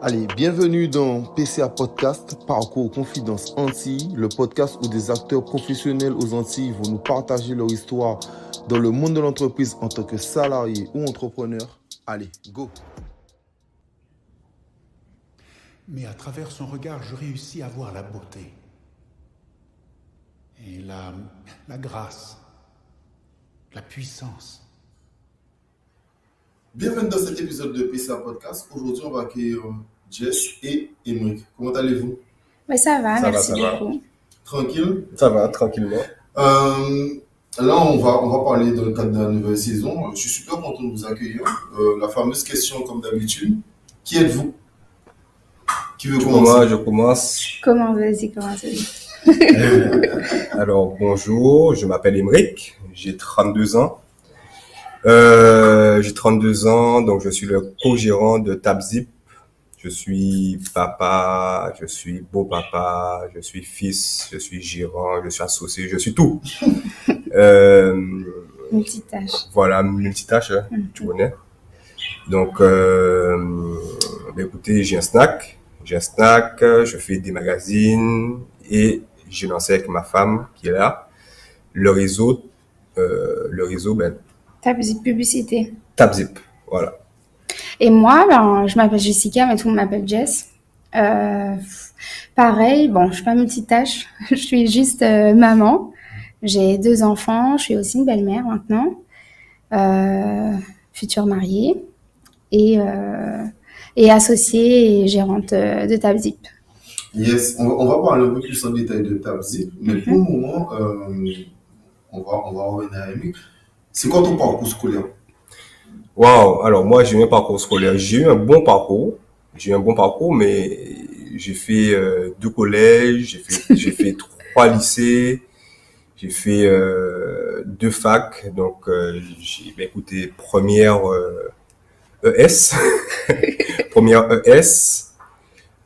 Allez, bienvenue dans PCA Podcast, Parcours Confidence Antilles, le podcast où des acteurs professionnels aux Antilles vont nous partager leur histoire dans le monde de l'entreprise en tant que salarié ou entrepreneur. Allez, go! Mais à travers son regard, je réussis à voir la beauté et la grâce, la puissance. Bienvenue dans cet épisode de PCA Podcast. Aujourd'hui, on va accueillir Jess et Emric. Comment allez-vous? Oui, ça va, merci beaucoup. Tranquille? Ça va, tranquillement. Là, on va parler dans le cadre de la nouvelle saison. Je suis super content de vous accueillir. La fameuse question, comme d'habitude. Qui êtes-vous? Qui veut commencer? Moi, je commence. Vas-y, commence. Alors, bonjour, je m'appelle Emric, j'ai 32 ans. Donc je suis le co-gérant de TapZip. Je suis papa, je suis beau-papa, je suis fils, je suis gérant, je suis associé, je suis tout. Multitâche. Voilà, multitâche, hein, tu connais. Donc, écoutez, j'ai un snack, je fais des magazines et j'ai lancé avec ma femme qui est là le réseau, TapZip Publicité. TapZip, voilà. Et moi, je m'appelle Jessica, mais tout le monde m'appelle Jess. Pareil, je suis pas multitâche, je suis juste maman. J'ai 2 enfants, je suis aussi une belle-mère maintenant, future mariée et associée et gérante de TapZip. Yes, on va parler un peu plus en détail de TapZip, mais pour le moment, on va revenir à Emric. C'est quoi ton parcours scolaire? Wow, alors moi j'ai eu un parcours scolaire, j'ai eu un bon parcours, mais j'ai fait 2 collèges, j'ai fait 3 lycées, j'ai fait 2 facs, donc j'ai écouté première ES, première ES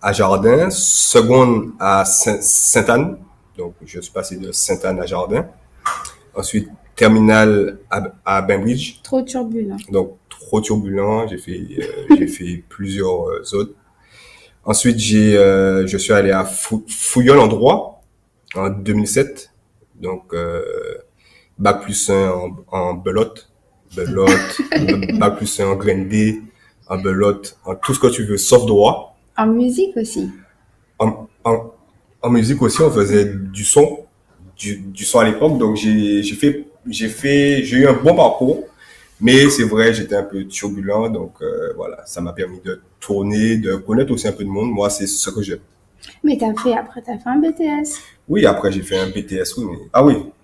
à Jardin, seconde à Sainte-Anne, donc je suis passé de Sainte-Anne à Jardin, ensuite terminale à Bainbridge. Trop turbulent. Donc, trop turbulent. J'ai fait plusieurs autres. Ensuite, je suis allé à Fouillol en droit en 2007. Donc, bac plus 1 en belote, bac plus 1 en grindé, en belote, en tout ce que tu veux, sauf droit. En musique aussi. En musique aussi, on faisait du son à l'époque. Donc, j'ai eu un bon parcours, mais c'est vrai, j'étais un peu turbulent, donc voilà, ça m'a permis de tourner, de connaître aussi un peu de monde. Moi, c'est ce que j'aime. Mais t'as fait un BTS? Oui, après j'ai fait un BTS, oui,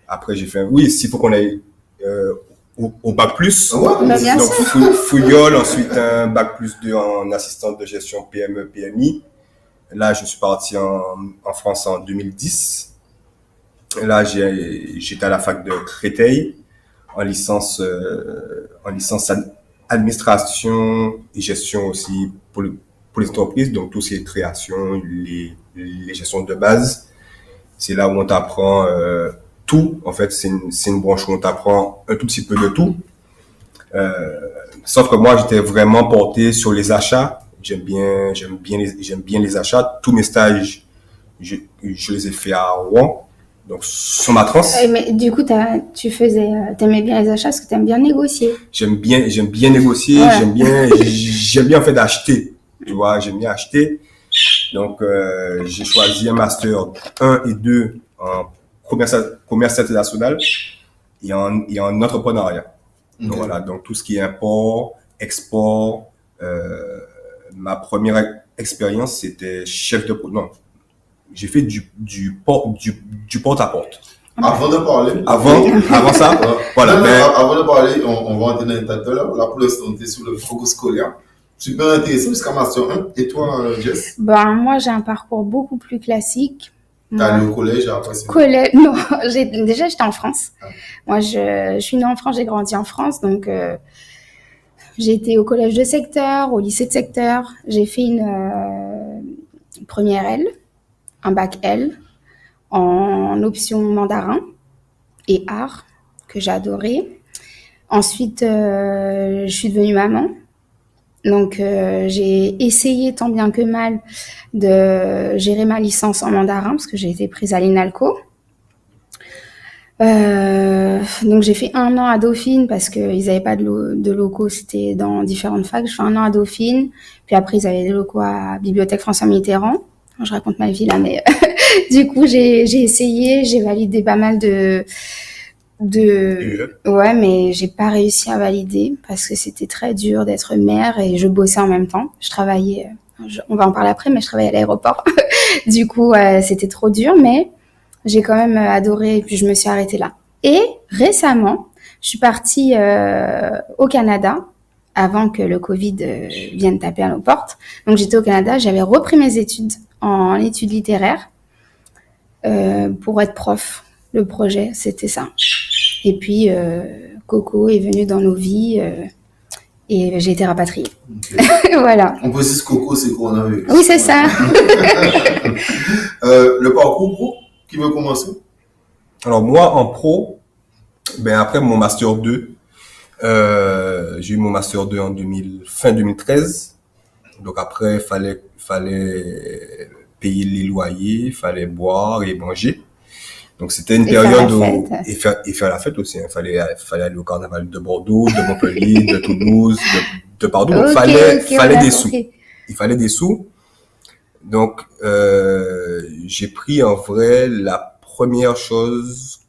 après j'ai fait s'il faut qu'on aille au bac plus. Ouais, bien donc sûr. Fouillol, ensuite un bac plus 2 en assistante de gestion PME, PMI. Là, je suis parti en France en 2010. Là, j'étais à la fac de Créteil en licence administration et gestion aussi pour les entreprises, donc tout ce qui est création, les gestions de base. C'est là où on t'apprend tout. En fait, c'est une branche où on t'apprend un tout petit peu de tout. Sauf que moi, j'étais vraiment porté sur les achats. J'aime bien les achats. Tous mes stages, je les ai fait à Rouen. Donc, sur ma transe. Mais du coup, t'aimais bien les achats parce que t'aimes bien négocier. J'aime bien négocier. Ouais. J'aime bien en fait acheter. Tu vois, j'aime bien acheter. Donc, j'ai choisi un master 1 et 2 en commerce international et en entrepreneuriat. Okay. Donc voilà, donc tout ce qui est import, export. Ma première expérience, c'était chef de non. J'ai fait du porte-à-porte. Avant de parler. Avant ça, voilà. Avant de parler, on va entrer dans les détails tout à l'heure. Là, pour l'instant, on était sur le parcours scolaire. Super intéressant jusqu'à Master 1. Et toi, Jess? Moi, j'ai un parcours beaucoup plus classique. T'es allé au collège après ça? Collège, non. Déjà, j'étais en France. Ah. Moi, je suis née en France, j'ai grandi en France. Donc, j'ai été au collège de secteur, au lycée de secteur. J'ai fait une première L, un bac L, en option mandarin et art, que j'ai adoré. Ensuite, je suis devenue maman. Donc, j'ai essayé tant bien que mal de gérer ma licence en mandarin parce que j'ai été prise à l'INALCO. Donc, j'ai fait 1 an à Dauphine parce qu'ils n'avaient pas de locaux, c'était dans différentes facs. J'ai fait 1 an à Dauphine, puis après, ils avaient des locaux à Bibliothèque François Mitterrand. Je raconte ma vie là, mais du coup, j'ai essayé, j'ai validé pas mal ouais, mais j'ai pas réussi à valider parce que c'était très dur d'être mère et je bossais en même temps. Je travaillais, on va en parler après, mais je travaillais à l'aéroport. Du coup, c'était trop dur, mais j'ai quand même adoré et puis je me suis arrêtée là. Et récemment, je suis partie au Canada avant que le Covid vienne taper à nos portes. Donc j'étais au Canada, j'avais repris mes études en études littéraires pour être prof. Le projet, c'était ça. Et puis, Coco est venu dans nos vies et j'ai été rapatriée. Okay. Voilà. On précise Coco, c'est coronavirus. Oui, c'est ça. Le parcours pro, qui veut commencer? Alors moi, en pro, après mon Master 2, j'ai eu mon Master 2 en fin 2013. Donc après, il fallait payer les loyers, il fallait boire et manger. Donc c'était une période où et faire la fête aussi. Il fallait aller au carnaval de Bordeaux, de Montpellier, de Toulouse, de partout. Donc fallait des sous. Il fallait des sous. Donc j'ai pris en vrai la première chose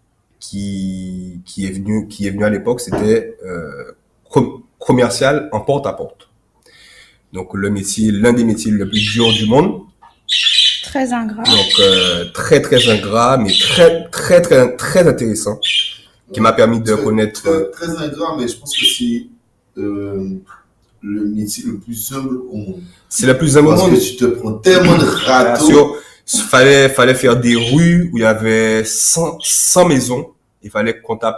qui est venue à l'époque, c'était commercial en porte-à-porte. Donc l'un des métiers le plus dur du monde. Très ingrat. Donc très ingrat, mais très intéressant, qui m'a permis de connaître. Très ingrat, mais je pense que c'est le métier le plus humble au monde. C'est le plus humble au monde. Parce que tu te prends tellement de râteaux. Fallait faire des rues où il y avait 100 maisons. Il fallait compter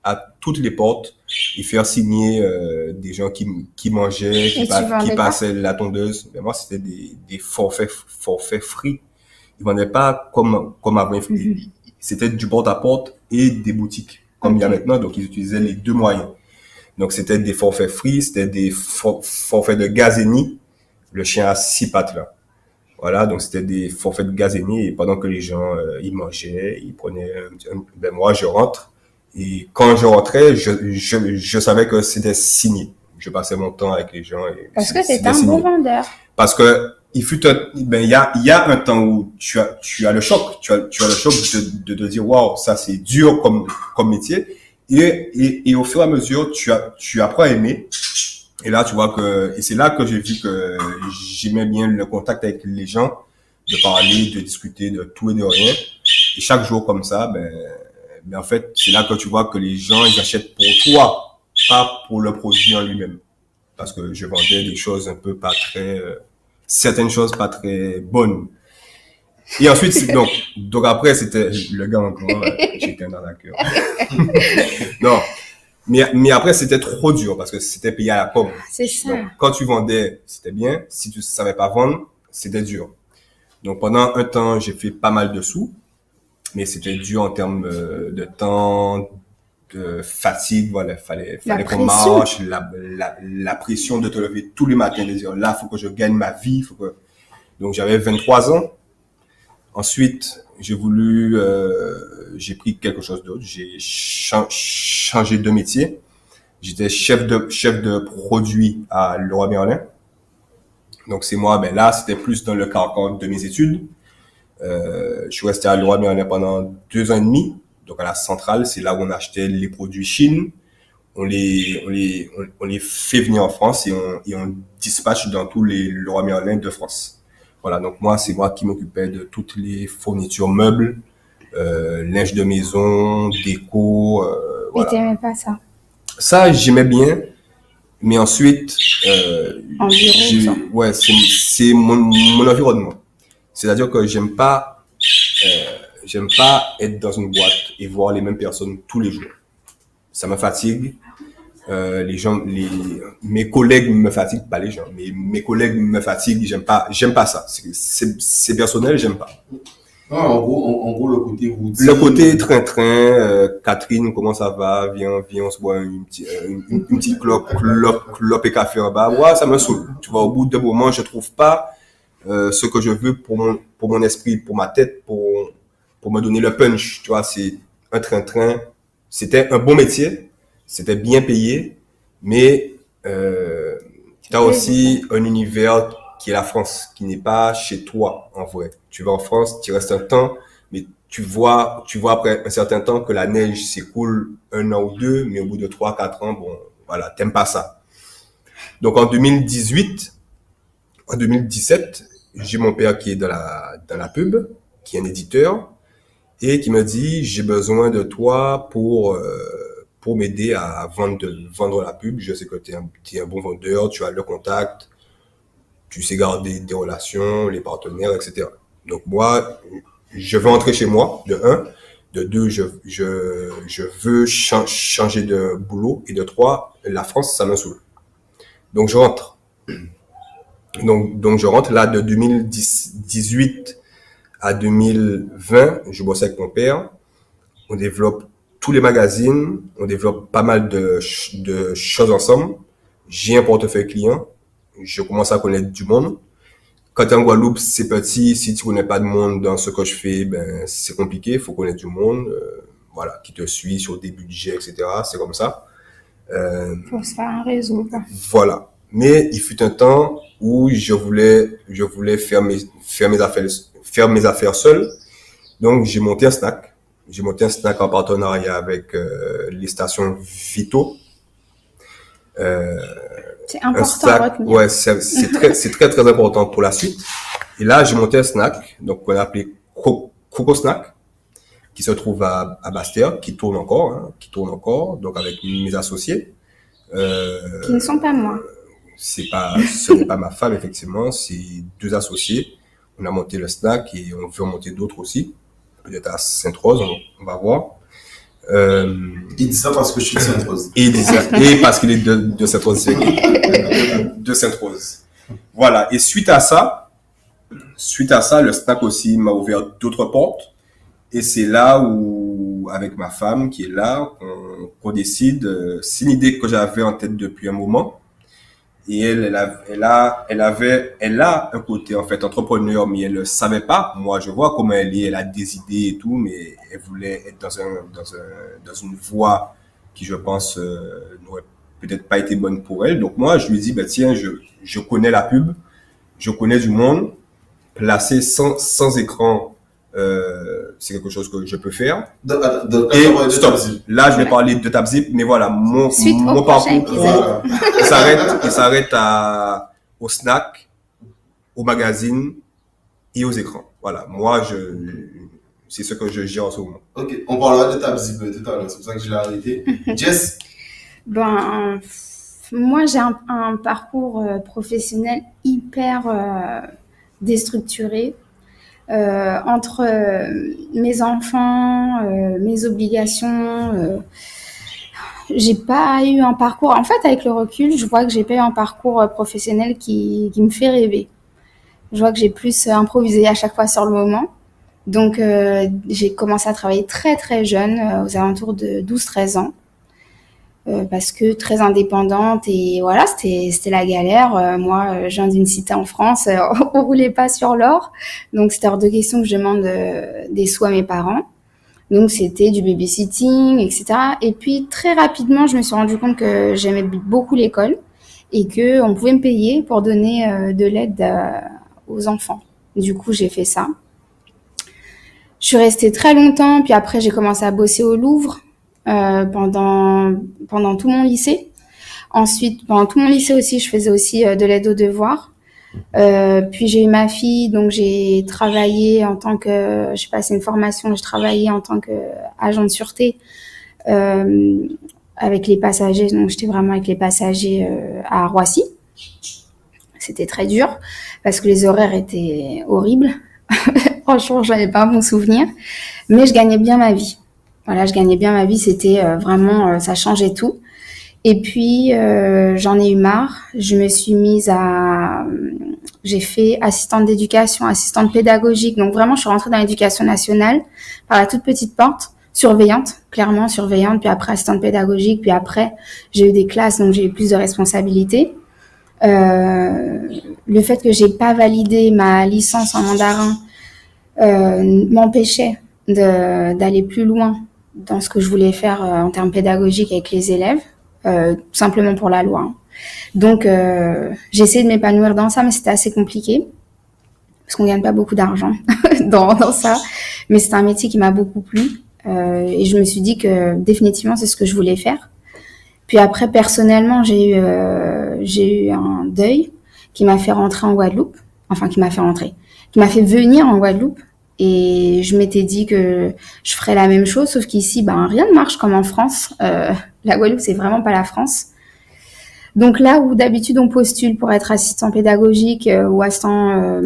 à toutes les portes et faire signer des gens qui mangeaient, qui passaient la tondeuse. Mais moi, c'était des forfaits free. Ils vendaient pas comme avant. C'était du porte-à-porte et des boutiques, comme il y a maintenant. Donc, ils utilisaient les deux moyens. Donc, c'était des forfaits free, c'était des forfaits de gazénie. Le chien à 6 pattes, là. Voilà, donc c'était des forfaits de gazénie. Et pendant que les gens, ils mangeaient, ils prenaient moi, je rentre. Et quand je rentrais, je savais que c'était signé. Je passais mon temps avec les gens. Parce que c'était un bon vendeur. Parce que il y a un temps où tu as le choc. Tu as le choc de te dire, waouh, ça c'est dur comme métier. Et au fur et à mesure, tu apprends à aimer. Et là, tu vois et c'est là que j'ai vu que j'aimais bien le contact avec les gens, de parler, de discuter de tout et de rien. Et chaque jour comme ça, mais en fait, c'est là que tu vois que les gens, ils achètent pour toi, pas pour le produit en lui-même. Parce que je vendais des choses un peu pas très, certaines choses pas très bonnes. Et ensuite, donc après, c'était le gars encore, j'étais dans la cœur. Non. Mais après, c'était trop dur parce que c'était payé à la pomme. C'est ça. Donc, quand tu vendais, c'était bien. Si tu savais pas vendre, c'était dur. Donc, pendant un temps, j'ai fait pas mal de sous. Mais c'était dur en termes de temps, de fatigue. Voilà, fallait qu'on marche, la pression de te lever tous les matins, de dire là, faut que je gagne ma vie. Donc j'avais 23 ans. Ensuite, j'ai pris quelque chose d'autre. J'ai changé de métier. J'étais chef de produit à Leroy Merlin. Donc c'est moi, là, c'était plus dans le cadre de mes études. Je suis resté à Leroy Merlin pendant 2 ans et demi. Donc à la centrale, c'est là où on achetait les produits Chine. On les fait venir en France et on dispatche dans tous les Leroy Merlin de France. Voilà, donc c'est moi qui m'occupais de toutes les fournitures meubles, linge de maison, déco. Voilà. Et t'aimais pas ça? Ça, j'aimais bien. Mais ensuite, environ, c'est mon environnement. C'est-à-dire que j'aime pas être dans une boîte et voir les mêmes personnes tous les jours. Ça me fatigue. Mes collègues me fatiguent, pas les gens, mais mes collègues me fatiguent. J'aime pas ça. C'est personnel, j'aime pas. Ah, en gros, le côté routine. Le côté train-train, Catherine, comment ça va? Viens, on se boit une petite clope et café en bas. Ouais, ça me saoule. Tu vois, au bout d'un moment, je trouve pas ce que je veux pour mon esprit, pour ma tête, pour me donner le punch. Tu vois, c'est un train-train. C'était un bon métier, c'était bien payé, mais tu as aussi un univers qui est la France, qui n'est pas chez toi en vrai. Tu vas en France, tu restes un temps, mais tu vois après un certain temps que la neige s'écoule 1 an ou 2, mais au bout de 3, 4 ans, bon, voilà, t'aimes pas ça. Donc en 2017, j'ai mon père qui est dans la pub, qui est un éditeur, et qui me dit, j'ai besoin de toi pour m'aider à vendre la pub. Je sais que tu es un bon vendeur, tu as le contact, tu sais garder des relations, les partenaires, etc. Donc moi, je veux entrer chez moi, de 1. De 2, je veux changer de boulot. Et de 3, la France, ça me saoule. Donc je rentre. Donc je rentre là de 2018 à 2020. Je bosse avec mon père. On développe tous les magazines. On développe pas mal de choses ensemble. J'ai un portefeuille client. Je commence à connaître du monde. Quand tu es en Guadeloupe, c'est petit. Si tu connais pas de monde dans ce que je fais, ben, c'est compliqué. Il faut connaître du monde, voilà, qui te suit sur des budgets, etc. C'est comme ça. Faut se faire un réseau, quoi. Voilà. Mais il fut un temps où je voulais faire mes affaires seul. Donc, j'ai monté un snack. J'ai monté un snack en partenariat avec les stations Vito. C'est Un important à snack, retenir. ouais, c'est très très important pour la suite. Et là, j'ai monté un snack, donc qu'on a appelé Coco Snack, qui se trouve à Bastia, qui tourne encore, donc avec mes associés. Qui ne sont pas moi. Ce n'est pas ma femme, effectivement, c'est 2 associés. On a monté le snack et on veut en monter d'autres aussi. Peut-être à Sainte-Rose, on va voir. Il dit ça parce que je suis de Sainte-Rose. Et parce qu'il est de Sainte-Rose. De Sainte-Rose. Voilà. Et suite à ça, le snack aussi m'a ouvert d'autres portes. Et c'est là où, avec ma femme qui est là, qu'on décide. C'est une idée que j'avais en tête depuis un moment. Et elle a un côté, en fait, entrepreneur, mais elle ne savait pas. Moi, je vois comment elle est, elle a des idées et tout, mais elle voulait être dans une voie qui, je pense, n'aurait peut-être pas été bonne pour elle. Donc, moi, je lui dis, bah, tiens, je connais la pub, je connais du monde, placer sans écran, c'est quelque chose que je peux faire. Et stop. Là, je vais parler de Tabzip, mais voilà, mon parcours pro, il s'arrête au snack, au magazine et aux écrans. Voilà, moi, c'est ce que je gère en ce moment. Ok, on parlera de Tabzip tout à l'heure, c'est pour ça que je l'ai arrêté. Jess? Ben, moi, j'ai un parcours professionnel hyper déstructuré. Entre mes enfants, mes obligations, j'ai pas eu un parcours. En fait, avec le recul, je vois que j'ai pas eu un parcours professionnel qui me fait rêver. Je vois que j'ai plus improvisé à chaque fois sur le moment. Donc, j'ai commencé à travailler très très jeune, aux alentours de 12-13 ans. Parce que très indépendante et voilà, c'était la galère. Moi, je viens d'une cité en France, on roulait pas sur l'or, donc c'était hors de question que je demande des sous à mes parents. Donc c'était du babysitting, etc. Et puis très rapidement, je me suis rendu compte que j'aimais beaucoup l'école et que on pouvait me payer pour donner de l'aide aux enfants. Du coup, j'ai fait ça. Je suis restée très longtemps, puis après j'ai commencé à bosser au Louvre. Pendant tout mon lycée. Ensuite, pendant tout mon lycée aussi, je faisais aussi de l'aide aux devoirs. Puis j'ai eu ma fille, donc j'ai travaillé en tant que, j'ai passé une formation, j'ai travaillé en tant que agent de sûreté avec les passagers. Donc j'étais vraiment avec les passagers à Roissy. C'était très dur parce que les horaires étaient horribles. Franchement, j'en ai pas un bon souvenir, mais je gagnais bien ma vie. Voilà, je gagnais bien ma vie, c'était vraiment, ça changeait tout. Et puis, j'en ai eu marre. Je me suis mise à j'ai fait assistante d'éducation, assistante pédagogique. Donc vraiment, je suis rentrée dans l'éducation nationale par la toute petite porte, surveillante, clairement surveillante, puis après assistante pédagogique, puis après j'ai eu des classes, donc j'ai eu plus de responsabilités. Le fait que j'ai pas validé ma licence en mandarin m'empêchait d'aller plus loin dans ce que je voulais faire en termes pédagogiques avec les élèves, tout simplement pour la loi. Hein. Donc, j'ai essayé de m'épanouir dans ça, mais c'était assez compliqué parce qu'on gagne pas beaucoup d'argent dans ça. Mais c'est un métier qui m'a beaucoup plu et je me suis dit que définitivement c'est ce que je voulais faire. Puis après, personnellement, j'ai eu un deuil qui m'a fait rentrer en Guadeloupe, enfin qui m'a fait venir en Guadeloupe. Et je m'étais dit que je ferais la même chose, sauf qu'ici, rien ne marche comme en France. La Guadeloupe, c'est vraiment pas la France. Donc là où d'habitude on postule pour être assistant pédagogique ou assistant,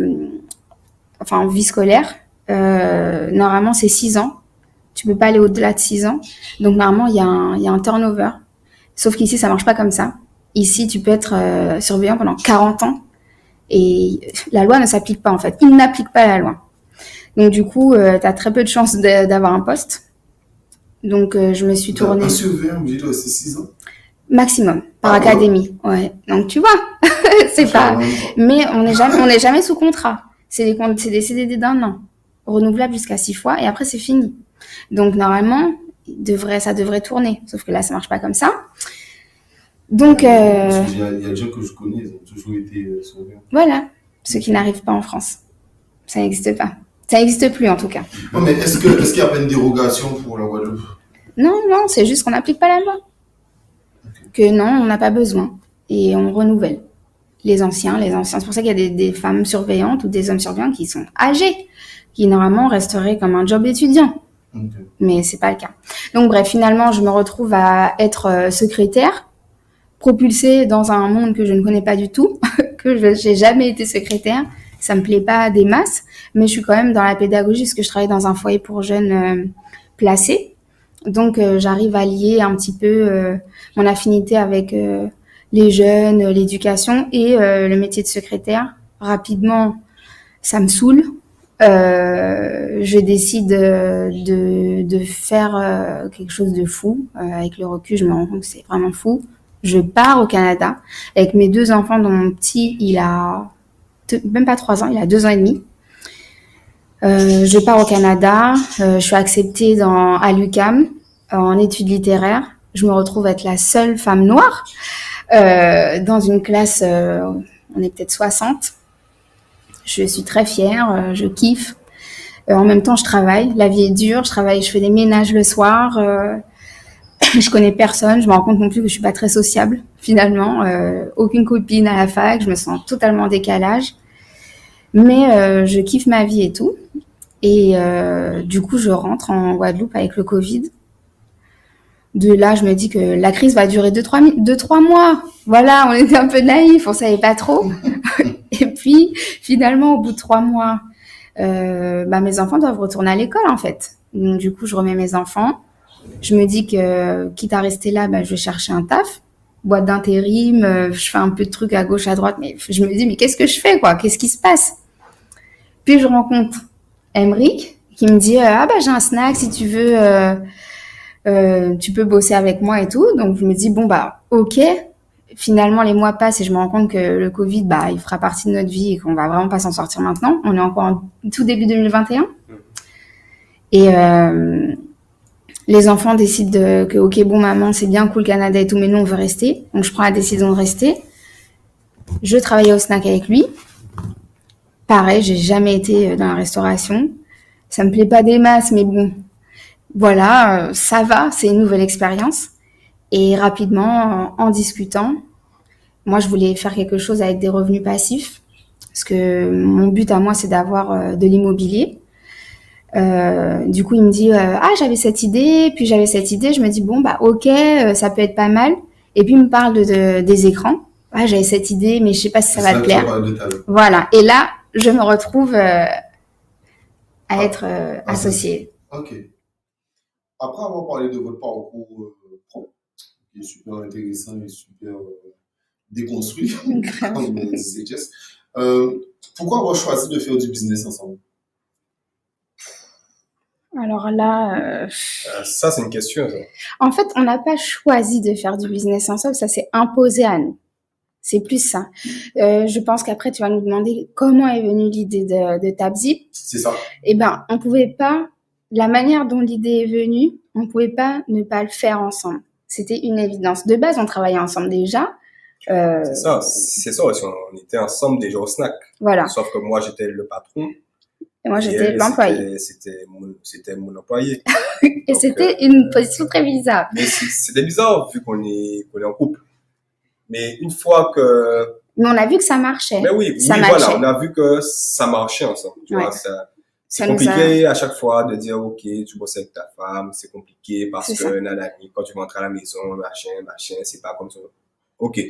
en vie scolaire, normalement c'est 6 ans. Tu peux pas aller au-delà de 6 ans. Donc normalement il y a un turnover. Sauf qu'ici ça marche pas comme ça. Ici tu peux être surveillant pendant 40 ans et la loi ne s'applique pas en fait. Il n'applique pas la loi. Donc du coup tu as très peu de chances d'avoir un poste. Donc je me suis tournée. Un surveillant, vous dites, c'est 6 ans maximum par académie. Ouais. Donc tu vois, c'est pas. Mais on n'est jamais sous contrat. C'est des CDD d'1 an, renouvelables jusqu'à 6 fois, et après c'est fini. Donc normalement, ça devrait tourner. Sauf que là, ça marche pas comme ça. Donc il y a des gens que je connais, ils ont toujours été surveillants. Voilà, ceux qui n'arrivent pas en France, ça n'existe pas. Ça n'existe plus en tout cas. Non, mais est-ce qu'il y a pas une dérogation pour la Guadeloupe? Non, c'est juste qu'on n'applique pas la loi. Que non, on n'a pas besoin. Et on renouvelle. Les anciens. C'est pour ça qu'il y a des femmes surveillantes ou des hommes surveillants qui sont âgés, qui normalement resteraient comme un job étudiant. Okay. Mais c'est pas le cas. Donc bref, finalement, je me retrouve à être secrétaire, propulsée dans un monde que je ne connais pas du tout, j'ai jamais été secrétaire. Ça me plaît pas des masses, mais je suis quand même dans la pédagogie parce que je travaille dans un foyer pour jeunes placés. Donc, j'arrive à lier un petit peu mon affinité avec les jeunes, l'éducation et le métier de secrétaire. Rapidement, ça me saoule. Je décide de faire quelque chose de fou. Avec le recul, je me rends compte que c'est vraiment fou. Je pars au Canada avec mes 2 enfants, dont mon petit, il a même pas 3 ans, il a 2 ans et demi. Je pars au Canada, je suis acceptée à l'UQAM en études littéraires. Je me retrouve être la seule femme noire dans une classe, on est peut-être 60. Je suis très fière, je kiffe. En même temps, je travaille, la vie est dure, je fais des ménages le soir, je connais personne, je me rends compte non plus que je suis pas très sociable finalement, aucune copine à la fac, je me sens totalement en décalage. Mais je kiffe ma vie et tout. Et du coup, je rentre en Guadeloupe avec le Covid. De là, je me dis que la crise va durer 2-3 mois. Voilà, on était un peu naïfs, on savait pas trop. Et puis, finalement, au bout de 3 mois, mes enfants doivent retourner à l'école, en fait. Donc, du coup, je remets mes enfants. Je me dis que, quitte à rester là, je vais chercher un taf. Boîte d'intérim, je fais un peu de trucs à gauche, à droite. Mais je me dis, mais qu'est-ce que je fais, quoi? Qu'est-ce qui se passe? Puis, je rencontre Emric, qui me dit, j'ai un snack, si tu veux... tu peux bosser avec moi et tout. Donc, je me dis, ok. Finalement, les mois passent et je me rends compte que le Covid, il fera partie de notre vie et qu'on va vraiment pas s'en sortir maintenant. On est encore en tout début 2021. Et les enfants décident que, ok, bon, maman, c'est bien cool, Canada et tout, mais nous, on veut rester. Donc, je prends la décision de rester. Je travaillais au snack avec lui. Pareil, j'ai jamais été dans la restauration. Ça me plaît pas des masses, mais bon... Voilà, ça va, c'est une nouvelle expérience. Et rapidement, en discutant, moi, je voulais faire quelque chose avec des revenus passifs. Parce que mon but à moi, c'est d'avoir de l'immobilier. Du coup, il me dit, j'avais cette idée, puis j'avais cette idée. Je me dis, ok, ça peut être pas mal. Et puis, il me parle des écrans. J'avais cette idée, mais je sais pas si ça va te plaire. Voilà. Et là, je me retrouve à être associée. Ok. Après avoir parlé de votre parcours pro, qui est super intéressant et super déconstruit, comme disait Jess, Pourquoi avoir choisi de faire du business ensemble? Alors là, Ça, c'est une question, ça. en fait, on n'a pas choisi de faire du business ensemble, ça s'est imposé à nous. C'est plus ça. Je pense qu'après, tu vas nous demander comment est venue l'idée de TapZip. C'est ça. Eh ben, on pouvait pas, la manière dont l'idée est venue, on pouvait pas ne pas le faire ensemble. C'était une évidence. De base, on travaillait ensemble déjà. C'est ça aussi. On était ensemble déjà au snack. Voilà. Sauf que moi, j'étais le patron. Et moi, Et j'étais elle, l'employé. C'était mon employé. Et Donc, c'était une position très bizarre. mais c'était bizarre vu qu'on est en couple. Mais une fois que, Mais on a vu que ça marchait. mais oui, Ça voilà, matchait. on a vu que ça marchait ensemble. Tu Ouais. vois, Ça c'est nous a- compliqué à chaque fois de dire, OK, tu bosses avec ta femme, c'est compliqué parce C'est que, ça. nanani, quand tu rentres à la maison, machin, c'est pas comme ça. OK.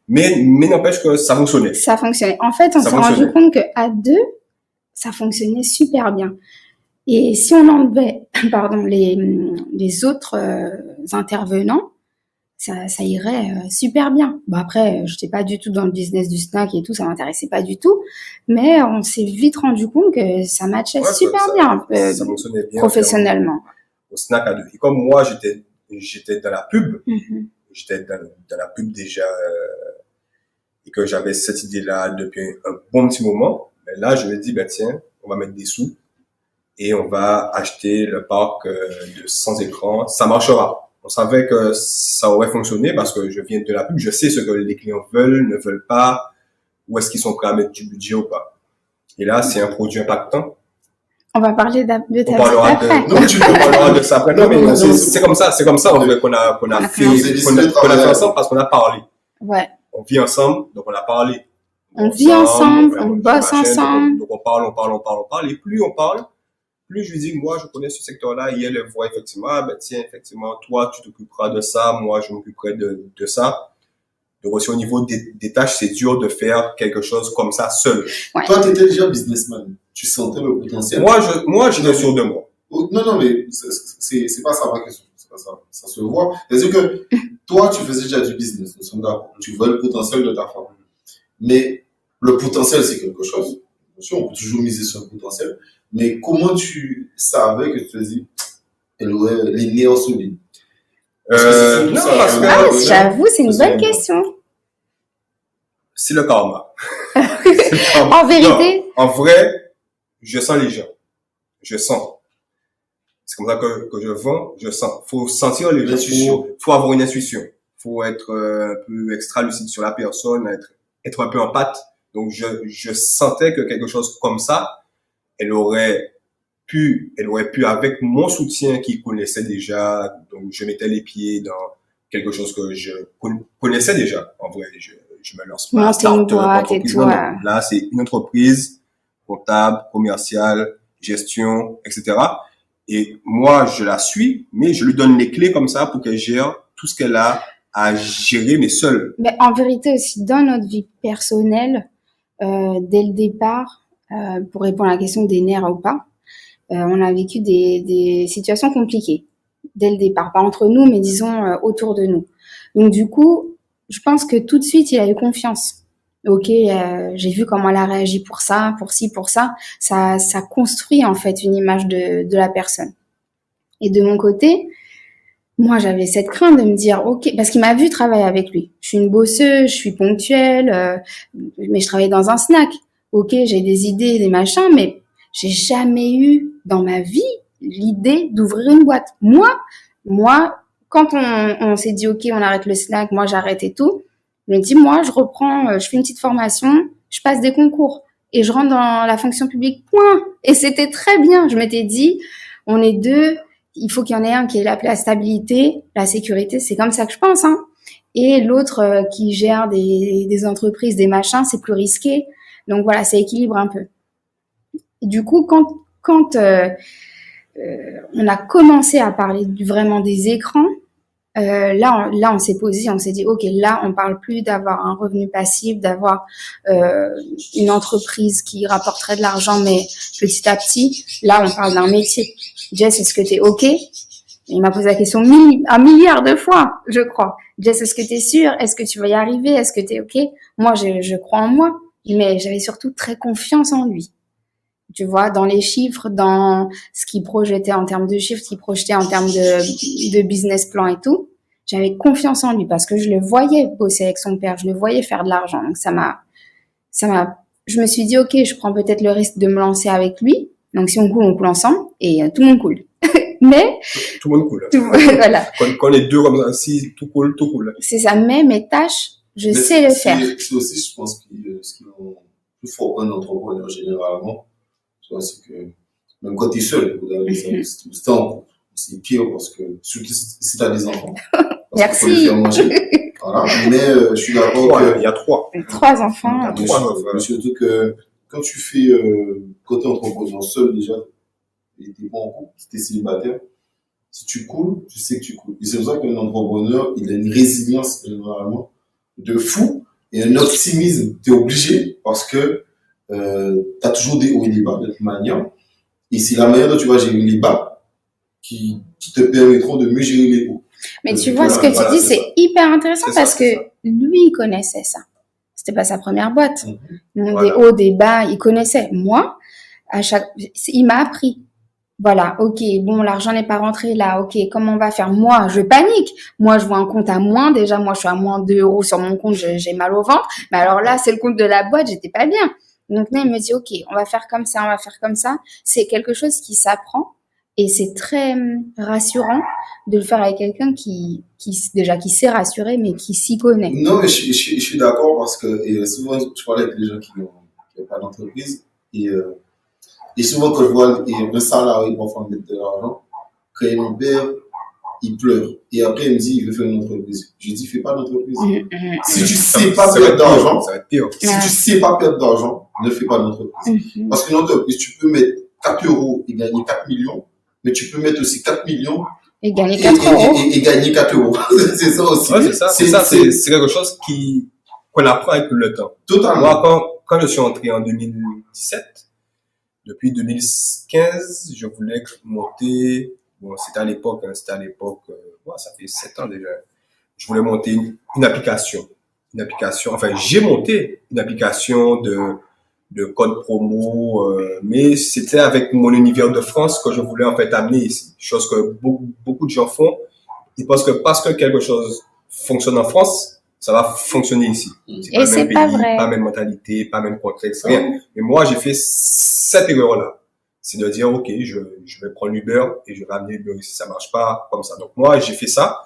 Mais n'empêche que ça fonctionnait. Ça fonctionnait. En fait, on Ça s'est rendu fonctionnait. compte qu'à deux, ça fonctionnait super bien. Et si on enlevait, pardon, les autres intervenants, ça irait super bien. Bon, après, je n'étais pas du tout dans le business du snack et tout, ça m'intéressait pas du tout. Mais on s'est vite rendu compte que ça matchait Ouais, super ça- bien ça fonctionnait bien professionnellement. au snack à deux. Et comme moi, j'étais dans la pub, Mhm. j'étais dans la pub déjà, et que j'avais cette idée-là depuis un bon petit moment, ben là, je me dis, ben tiens, on va mettre des sous et on va acheter le parc de 100 écrans. Ça marchera. On savait que ça aurait fonctionné parce que je viens de la pub, je sais ce que les clients veulent, ne veulent pas, où est-ce qu'ils sont prêts à mettre du budget ou pas. Et là, c'est un produit impactant. On va parler de On ta parlera après. Non, tu on parlera de ça après. Non, mais Non, c'est comme ça en fait, qu'on a fait, qu'on a fait ensemble parce qu'on a parlé. Ouais. On vit ensemble, donc on a parlé. On vit ensemble, fait on un bosse machin, ensemble. Donc on parle. Et plus on parle, plus je lui dis, moi, je connais ce secteur-là. Et elle voit effectivement, ah, ben tiens, effectivement, toi, tu t'occuperas de ça. Moi, je m'occuperai de ça. Donc aussi au niveau des tâches, c'est dur de faire quelque chose comme ça seul. Toi, tu étais déjà businessman. Tu sentais le potentiel. Moi, j'étais sûr de moi. Non, mais c'est pas ça ma question. C'est pas ça. Ça se voit. C'est-à-dire que toi, tu faisais déjà du business. Nous sommes d'accord. Tu vois le potentiel de ta femme. Mais le potentiel, c'est quelque chose. Bien sûr, on peut toujours miser sur le potentiel. Mais comment tu savais que tu te dis, elle aurait les nerfs solides? Parce que c'est surtout Non, ça, parce que- Ah, ouais. j'avoue, c'est une C'est bonne bon. question. C'est le karma. C'est le karma. En vérité, Non, en vrai, je sens les gens. Je sens. C'est comme ça que je vends, je sens. Faut sentir les gens. L'intuition. Faut avoir une intuition. Faut être un peu extra lucide sur la personne, être un peu en pâte. Donc, je sentais que quelque chose comme ça, elle aurait pu, avec mon soutien qu'il connaissait déjà, donc je mettais les pieds dans quelque chose que je connaissais déjà. En vrai, je me lance pas. Monter une boîte et entreprise. tout, Non, non. ouais. Là, c'est une entreprise, comptable, commerciale, gestion, etc. Et moi, je la suis, mais je lui donne les clés comme ça pour qu'elle gère tout ce qu'elle a à gérer, mais seule. mais en vérité aussi, dans notre vie personnelle, dès le départ, pour répondre à la question des nerfs ou pas, on a vécu des situations compliquées dès le départ, pas entre nous, mais disons autour de nous. Donc du coup, je pense que tout de suite, il a eu confiance. Ok, j'ai vu comment elle a réagi pour ça, pour ci, pour ça. Ça construit en fait une image de la personne. Et de mon côté, moi, j'avais cette crainte de me dire, ok, parce qu'il m'a vu travailler avec lui. Je suis une bosseuse, je suis ponctuelle, mais je travaille dans un snack. Ok, j'ai des idées, des machins, mais j'ai jamais eu dans ma vie l'idée d'ouvrir une boîte. Moi, quand on s'est dit, ok, on arrête le snack, moi j'arrête et tout, je me dis, moi, je reprends, je fais une petite formation, je passe des concours et je rentre dans la fonction publique, point. Et c'était très bien. Je m'étais dit, on est deux, il faut qu'il y en ait un qui ait la stabilité, la sécurité, c'est comme ça que je pense, hein. Et l'autre qui gère des entreprises, des machins, c'est plus risqué. Donc voilà, ça équilibre un peu. Et du coup, quand on a commencé à parler vraiment des écrans, là, on s'est posé, on s'est dit, ok, là, on parle plus d'avoir un revenu passif, d'avoir une entreprise qui rapporterait de l'argent, mais petit à petit, là, on parle d'un métier. Jess, est-ce que t'es ok? Il m'a posé la question un milliard de fois, je crois. Jess, est-ce que t'es sûre? Est-ce que tu vas y arriver? Est-ce que t'es ok? Moi, je crois en moi. mais j'avais surtout très confiance en lui. Tu vois, dans les chiffres, dans ce qu'il projetait en termes de chiffres, ce qu'il projetait en termes de business plan et tout. J'avais confiance en lui parce que je le voyais bosser avec son père, je le voyais faire de l'argent. Donc je me suis dit, ok, je prends peut-être le risque de me lancer avec lui. Donc si on coule ensemble et tout le monde coule. Mais Tout le monde coule. voilà, Quand les deux comme ça, si tout coule, tout coule. c'est ça. Mais mes tâches, je Mais sais le faire. C'est aussi, je pense, ce qui est plus fort un entrepreneur généralement, tu vois, c'est que même quand tu es seul, c'est en couple. C'est pire parce que, surtout si tu as des enfants. Parce qu'il faut les Merci. faire manger. Voilà. Mais je suis d'accord Ouais, que, il y a 3. 3 enfants. Il y a 3. mais surtout que quand tu fais côté entrepreneur seul déjà, et t'es pas en couple, si t'es célibataire, si tu coules, tu sais que tu coules. Et c'est pour ça qu'un entrepreneur, il a une résilience généralement de fou et un optimisme. T'es obligé parce que t'as toujours des hauts et des bas de toute manière. Et c'est la manière dont tu vas gérer les bas qui te permettront de mieux gérer les hauts. Mais tu Voilà, vois, ce que tu voilà, dis, c'est c'est ça. hyper intéressant C'est ça, parce c'est que lui, il connaissait ça. C'était pas sa première boîte. Mhm. Donc, Voilà. des hauts, des bas, il connaissait. Moi, il m'a appris. Voilà, ok, bon, l'argent n'est pas rentré là, ok, comment on va faire? Moi, je panique. Moi, je vois un compte à moins. Déjà, moi, je suis à moins 2 euros sur mon compte, j'ai mal au ventre. Mais alors là, c'est le compte de la boîte, j'étais pas bien. Donc là, il me dit, ok, on va faire comme ça, on va faire comme ça. C'est quelque chose qui s'apprend et c'est très rassurant de le faire avec quelqu'un qui sait rassurer, mais qui s'y connaît. Non, mais je suis d'accord parce que souvent, je parle avec les gens qui n'ont pas d'entreprise et souvent, quand je vois un salarié parfois mettre de l'argent, quand il en perd, il pleure. Et après, il me dit, il veut faire une entreprise. Je dis, fais pas d'entreprise. Si tu sais pas Ça va perdre être pire. d'argent, Ça va être pire. si tu sais pas perdre d'argent, ne fais pas d'entreprise. Parce qu'une entreprise, tu peux mettre 4 euros et gagner 4 millions, mais tu peux mettre aussi 4 millions Et gagner 4 euros. et gagner 4 euros. C'est ça aussi. Ouais, c'est quelque chose qu'on apprend avec le temps. Totalement. Moi, quand je suis entré en 2017, depuis 2015, je voulais monter, bon, c'était à l'époque, ouais, ça fait 7 ans déjà. Je voulais monter une application. Enfin, j'ai monté une application de code promo, mais c'était avec mon univers de France que je voulais en fait amener ici. Chose que beaucoup de gens font. Ils pensent que parce que quelque chose fonctionne en France, ça va fonctionner ici. Et c'est pas vrai. Pas même mentalité, pas même contexte, rien. Mais moi, j'ai fait cette erreur-là. C'est de dire, OK, je vais prendre l'Uber et je vais amener l'Uber ici. Ça marche pas comme ça. Donc moi, j'ai fait ça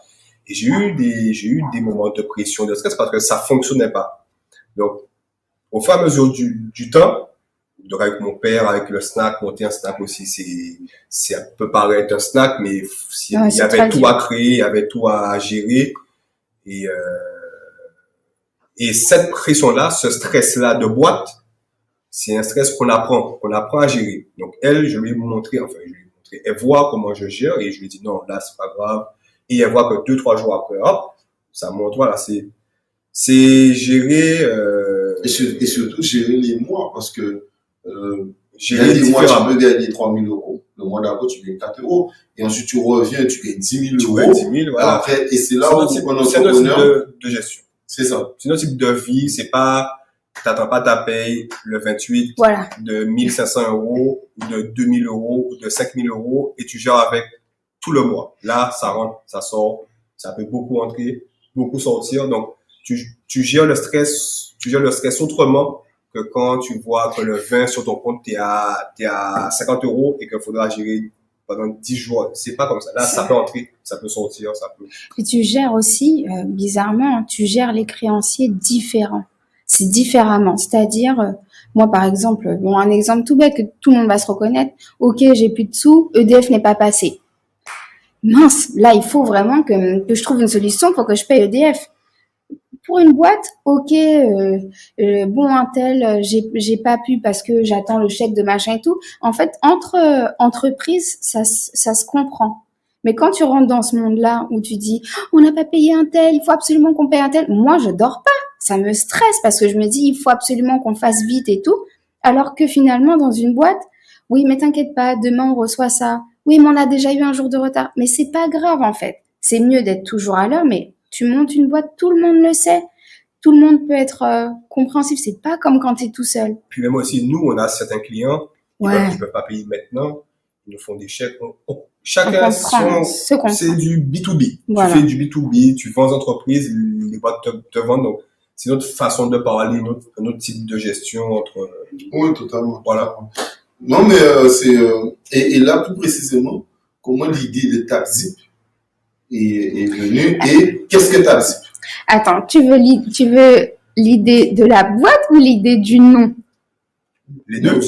et j'ai eu des moments de pression, de stress parce que ça fonctionnait pas. Donc, au fur et à mesure du temps, donc avec mon père, avec le snack, monter un snack aussi, ça peut paraître un snack, mais il y avait tout à créer, il y avait tout à gérer. Et cette pression-là, ce stress-là de boîte, c'est un stress qu'on apprend à gérer. Donc, je lui ai montré, elle voit comment je gère et je lui ai dit non, là, c'est pas grave. Et elle voit que 2-3 jours après, hop, ça montre, voilà, c'est gérer, et surtout, gérer les mois parce que, gérer des mois, tu peux gagner 3 000 euros. Le mois d'après, tu gagnes 4 euros. Et ensuite, tu reviens, tu gagnes 10 000 euros. 10 000, voilà. Après, et c'est là où c'est notre type de gestion. C'est ça. C'est notre type de vie, c'est pas, t'attends pas ta paye le 28 Voilà. de 1 500 euros, ou de 2 000 euros, ou de 5 000 euros, et tu gères avec tout le mois. Là, ça rentre, ça sort, ça peut beaucoup entrer, beaucoup sortir. Donc, tu gères le stress autrement que quand tu vois que le 20 sur ton compte, t'es à 50 euros et qu'il faudra gérer pendant 10 jours. C'est pas comme ça. Là, ça peut entrer, ça peut sortir, ça peut. Et tu gères aussi, bizarrement, tu gères les créanciers différents. C'est différemment. C'est-à-dire, moi, par exemple, bon, un exemple tout bête que tout le monde va se reconnaître. Ok, j'ai plus de sous, EDF n'est pas passé. Mince, là, il faut vraiment que je trouve une solution pour que je paye EDF. Pour une boîte, ok, bon, un tel, j'ai pas pu parce que j'attends le chèque de machin et tout. En fait, entre entreprises, ça se comprend. Mais quand tu rentres dans ce monde-là où tu dis, on n'a pas payé un tel, il faut absolument qu'on paye un tel, moi, je dors pas. Ça me stresse parce que je me dis, il faut absolument qu'on fasse vite et tout. Alors que finalement, dans une boîte, oui, mais t'inquiète pas, demain, on reçoit ça. Oui, mais on a déjà eu un jour de retard. Mais c'est pas grave, en fait. C'est mieux d'être toujours à l'heure, mais tu montes une boîte, tout le monde le sait. tout le monde peut être compréhensif. C'est pas comme quand tu es tout seul. Puis même aussi, nous, on a certains clients qui Ouais. ne peuvent pas payer maintenant. Ils nous font des chèques. On Chacun comprend, se comprend. c'est du B2B. Voilà. Tu fais du B2B, tu vends aux entreprises, les boîtes te vendent. Donc, c'est notre façon de parler, un autre type de gestion entre. Oui, totalement. Voilà. Non, mais et là, plus précisément, comment l'idée de TapZip est venue et qu'est-ce que TapZip? Attends, tu veux l'idée de la boîte ou l'idée du nom? Les deux.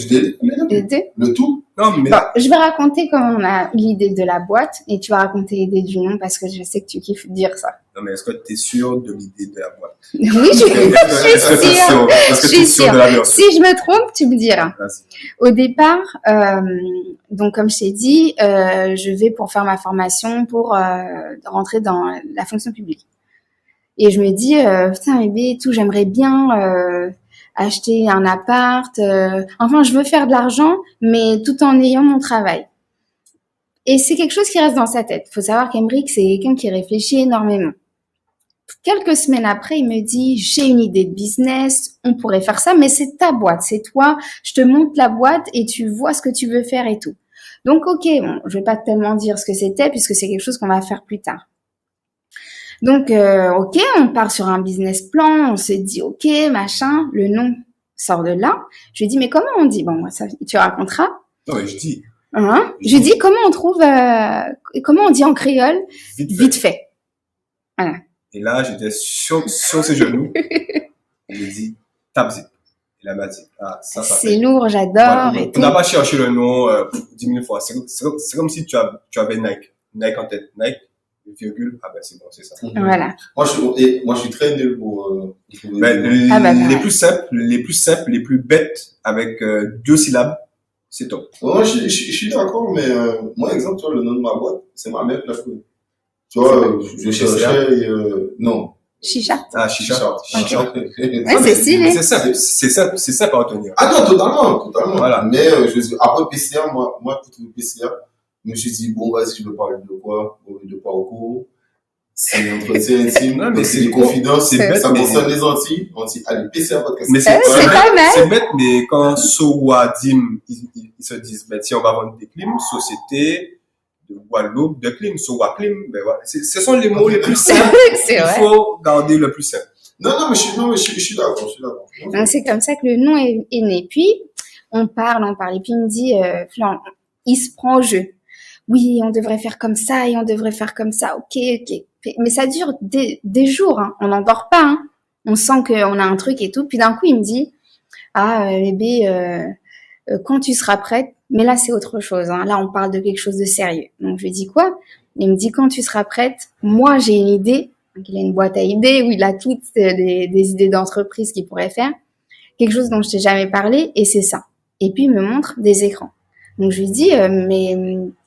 Les deux. Le tout. Non, mais Bon, je vais raconter comment on a l'idée de la boîte et tu vas raconter l'idée du nom parce que je sais que tu kiffes dire ça. non, mais est-ce que tu es sûr de l'idée de la boîte? Oui, je suis sûre. Est-ce que Je tu es suis sûr de la version? Si je me trompe, tu me diras. Vas-y. Au départ, donc comme je t'ai dit, je vais pour faire ma formation pour rentrer dans la fonction publique. Et je me dis, putain, bébé, tout, j'aimerais bien acheter un appart. Enfin, je veux faire de l'argent, mais tout en ayant mon travail. Et c'est quelque chose qui reste dans sa tête. Il faut savoir qu'Emeric, c'est quelqu'un qui réfléchit énormément. Quelques semaines après, il me dit, j'ai une idée de business, on pourrait faire ça, mais c'est ta boîte, c'est toi, je te montre la boîte et tu vois ce que tu veux faire et tout. Donc, ok, bon, je vais pas tellement dire ce que c'était puisque c'est quelque chose qu'on va faire plus tard. Donc, ok, on part sur un business plan, on se dit, ok, machin, le nom sort de là. Je lui dis, mais comment on dit? Bon, moi, ça, tu raconteras. Non, mais je dis. Hein? Je lui dis, comment on trouve, comment on dit en créole? Vite fait. Voilà. Et là, j'étais sur ses genoux. Il me dit, TapZip. Il m'a dit, ah, ça C'est fait. lourd, j'adore Voilà, et on tout. n'a pas cherché le nom 10 000 fois. C'est comme si tu avais Nike. Nike en tête. Nike, virgule. Ah ben c'est bon, c'est ça. Voilà. Moi, je suis très nul pour trouver Ben, des mots. Ah bah, les pareil. plus simples, les plus bêtes avec 2 syllabes, c'est top. Moi, je suis d'accord, mais moi, exemple, tu vois, le nom de ma boîte, c'est ma mère qui l'a trouvé. Tu vois, je cherchais et non. Chicha. Ah, chicha. Chicha. Ouais, c'est stylé. C'est simple à retenir. Ah non, totalement. Voilà. Mais après PCA, moi, pour trouver PCA, je me suis dit, bon, vas-y, je veux parler de quoi? De parcours. C'est un entretien intime. Non, mais donc c'est des confidences. c'est bête, Ça mais- concerne les Antilles. Allez, PCA podcast. Mais c'est c'est pas mal. c'est bête, mais quand Sowadim, ils se disent, ben, tiens, on va vendre des clims, société de Guadeloupe, de clim, Sowa Clim, ben voilà. Ce sont les mots les plus simples. C'est Il vrai. faut garder le plus simple. Non, mais je suis d'accord, Donc, c'est comme ça que le nom est né. Puis, on parle. Et puis, il me dit, Florent, il se prend au jeu. Oui, on devrait faire comme ça et on devrait faire comme ça. Ok. Mais ça dure des jours. Hein. On n'en dort pas. Hein. On sent qu'on a un truc et tout. Puis d'un coup, il me dit, ah, bébé, quand tu seras prête. Mais là, c'est autre chose. Hein. Là, on parle de quelque chose de sérieux. Donc, je lui dis quoi? Il me dit, quand tu seras prête, moi, j'ai une idée. Donc, il a une boîte à idées où il a toutes des idées d'entreprise qu'il pourrait faire. Quelque chose dont je t'ai jamais parlé, et c'est ça. Et puis, il me montre des écrans. Donc, je lui dis, mais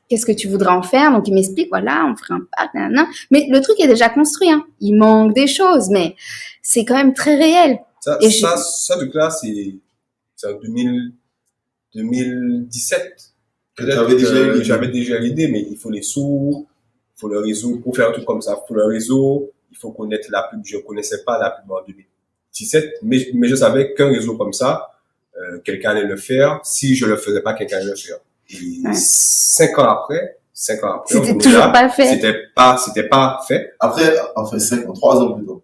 qu'est-ce que tu voudrais en faire? Donc, il m'explique, voilà, on ferait un parc, nanana. Mais le truc est déjà construit. Hein. Il manque des choses, mais c'est quand même très réel. Ça, Et du coup, là, c'est en 2017. Que J'avais déjà l'idée, mais il faut les sous, il faut le réseau. Pour faire un truc comme ça, il faut le réseau, il faut connaître la pub. Je ne connaissais pas la pub en 2017, mais je savais qu'un réseau comme ça, quelqu'un allait le faire. Si je le faisais pas, quelqu'un allait le faire. Et Ouais. 5 ans après, C'était on est toujours là. pas fait. C'était pas fait. Après, enfin, 3 ans plus tard.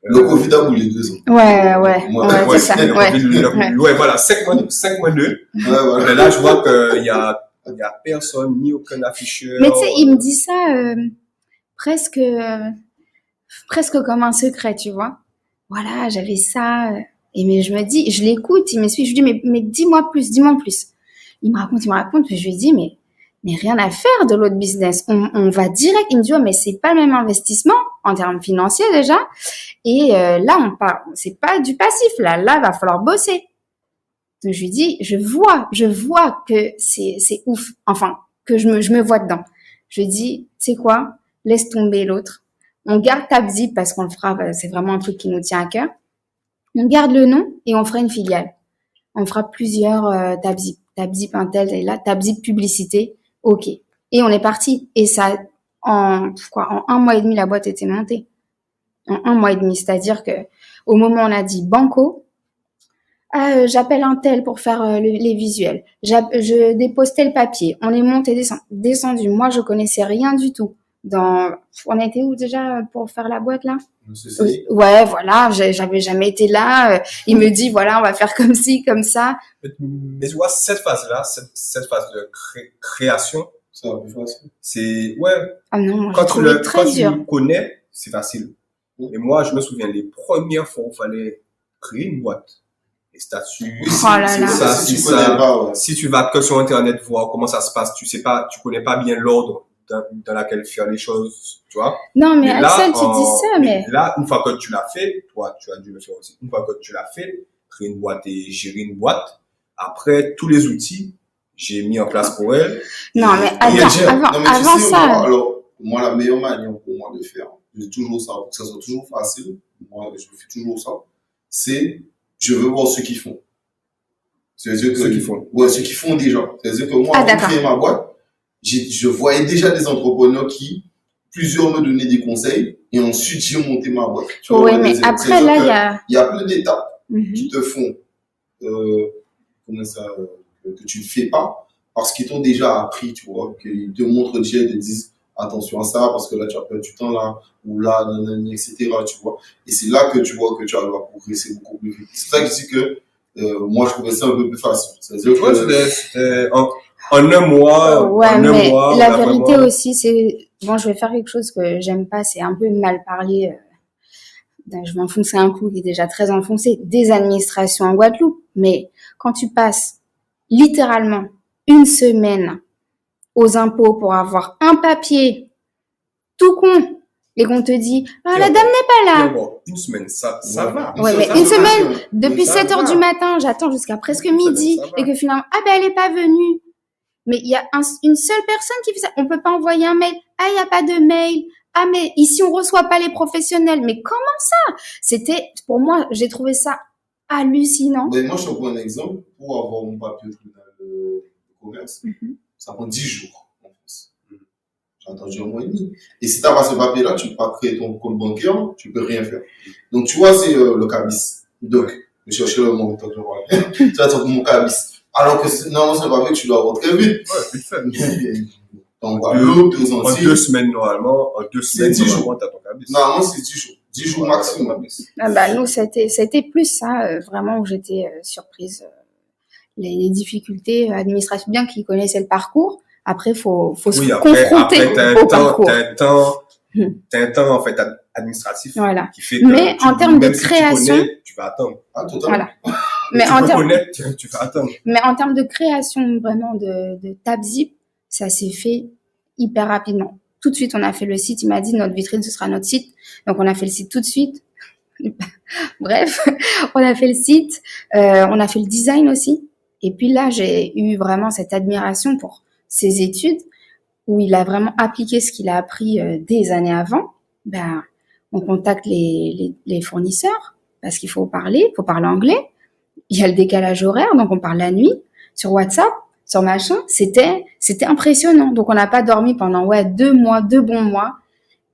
Le Covid a boulé 2 ans. Ouais, c'est ça. Ouais, voilà, 5 mois 2. Ouais, voilà. Mais là, je vois qu'il y a personne, ni aucun afficheur. Mais tu sais, il me dit ça presque comme un secret, tu vois. Voilà, j'avais ça. Et mais je me dis, je l'écoute, il me suit. Je lui dis, mais dis-moi plus. Il me raconte. Puis je lui dis, mais rien à faire de l'autre business. On va direct. Il me dit, ouais, mais c'est pas le même investissement en termes financiers déjà. Et là, on parle. C'est pas du passif. Là, va falloir bosser. Donc je lui dis, je vois que c'est ouf. Enfin, que je me vois dedans. Je lui dis, tu sais quoi, laisse tomber l'autre. On garde TapZip parce qu'on le fera. C'est vraiment un truc qui nous tient à cœur. On garde le nom et on fera une filiale. On fera plusieurs TapZip. TapZip Intel et là, TapZip Publicité. Ok. Et on est parti. Et ça, en 1 mois et demi, la boîte était montée. En 1 mois et demi. C'est-à-dire que Au moment où on a dit banco, j'appelle un tel pour faire les visuels. Je dépose tel papier. On est monté, descendu. Moi, je connaissais rien du tout. On était où déjà pour faire la boîte là? Ouais, voilà. J'avais jamais été là. Il me dit voilà, on va faire comme ci, comme ça. Mais tu vois, cette phase-là, cette phase de création, Ça va plus facile. c'est, ouais, Ah non, moi, quand j'ai trouvé très quand dur. tu connais, c'est facile. Et moi, je me souviens les premières fois où il fallait créer une boîte. Les statuts, Oui, Oh là c'est là. ça, si si tu ça. connais pas, ouais. Si tu vas que sur Internet voir comment ça se passe, tu sais pas, tu connais pas bien l'ordre dans laquelle faire les choses, tu vois. Non, mais Mais là, Axel, tu dis ça, mais là, une fois que tu l'as fait, toi, tu as dû le faire aussi. Une fois que tu l'as fait, créer une boîte et gérer une boîte, après, tous les outils, j'ai mis en place pour elle. non, mais Il y a déjà- avant, non, mais tu avant sais, ça. moi, alors, moi, la meilleure manière pour moi de faire, c'est toujours ça, pour que ça soit toujours facile, moi, je fais toujours ça, c'est, je veux voir ceux qui font. C'est-à-dire que, Ceux qui font. Ouais, ceux qui font déjà. C'est-à-dire que moi, Ah, avant de d'accord. créer ma boîte, je voyais déjà des entrepreneurs qui, plusieurs me donnaient des conseils, et ensuite j'ai monté ma boîte. Tu vois, Oui, on va mais dire. après, C'est-à-dire là, que il y a. il y a plein d'étapes Mhm. qui te font, comment ça, que tu ne fais pas, parce qu'ils t'ont déjà appris, tu vois, qu'ils te montrent déjà, ils te disent, attention à ça, parce que là, tu as perdu du temps là, ou là, nanani, etc., tu vois. Et c'est là que tu vois que tu arrives à progresser beaucoup plus vite. C'est ça que je dis que, moi, je trouvais ça un peu plus facile. C'est-à-dire Tu vois, que, c'était en un mois, Ouais, en un mais mois, la on a vérité vraiment- aussi, c'est. Bon, je vais faire quelque chose que j'aime pas, c'est un peu mal parler. Je vais enfoncer un clou qui est déjà très enfoncé, des administrations en Guadeloupe. Mais quand tu passes littéralement une semaine aux impôts pour avoir un papier tout con, et qu'on te dit, ah, la dame n'est pas là. Bon, une semaine, ça va. Ouais, mais ça, une ça, semaine, ça, depuis ça 7 heures va. du matin, j'attends jusqu'à presque Une semaine, midi, ça va. et que finalement, ah ben elle est pas venue. Mais il y a une seule personne qui fait ça. On peut pas envoyer un mail. Ah, il y a pas de mail. Ah, mais ici on reçoit pas les professionnels. Mais comment ça? C'était, pour moi, j'ai trouvé ça hallucinant. Ben, moi, je te prends un exemple. Pour avoir mon papier au tribunal de commerce, ça prend 10 jours en France. J'ai attendu un mois et demi. Et si tu n'as pas ce papier-là, tu peux pas créer ton compte bancaire, tu peux rien faire. Donc, tu vois, c'est le cabis. Donc, je cherchais le mot, tant que je vois. Tu vas être mon cabis. Alors que normalement, c'est un papier que tu dois avoir très vite. Ouais, vite fait. En Guadeloupe, aux En Antilles. 2 semaines, normalement, en 2 semaines, 10 jours. normalement, t'as ton cabis. Normalement, c'est 10 jours. 10 jours maximum. Ah bah, nous, c'était plus ça, vraiment, où j'étais surprise. Les difficultés administratives, bien qu'ils connaissaient le parcours. Après, faut se Oui, confronter après, au parcours. t'as un temps, en fait, administratif. Voilà. Qui fait que Mais en termes de même si tu création- connais, tu vas attendre. Ah, totalement. Voilà. Mais Tu en peux termes, connaître, tu vas attendre. mais en termes de création vraiment de TabZip, ça s'est fait hyper rapidement. Tout de suite, on a fait le site. Il m'a dit notre vitrine, ce sera notre site. Donc, on a fait le site tout de suite. Bref, on a fait le site. On a fait le design aussi. Et puis là, j'ai eu vraiment cette admiration pour ses études où il a vraiment appliqué ce qu'il a appris des années avant. Ben, on contacte les fournisseurs parce qu'il faut parler anglais. Il y a le décalage horaire, donc on parle la nuit sur WhatsApp, sur machin. C'était impressionnant. Donc on n'a pas dormi pendant 2 mois, 2 bons mois.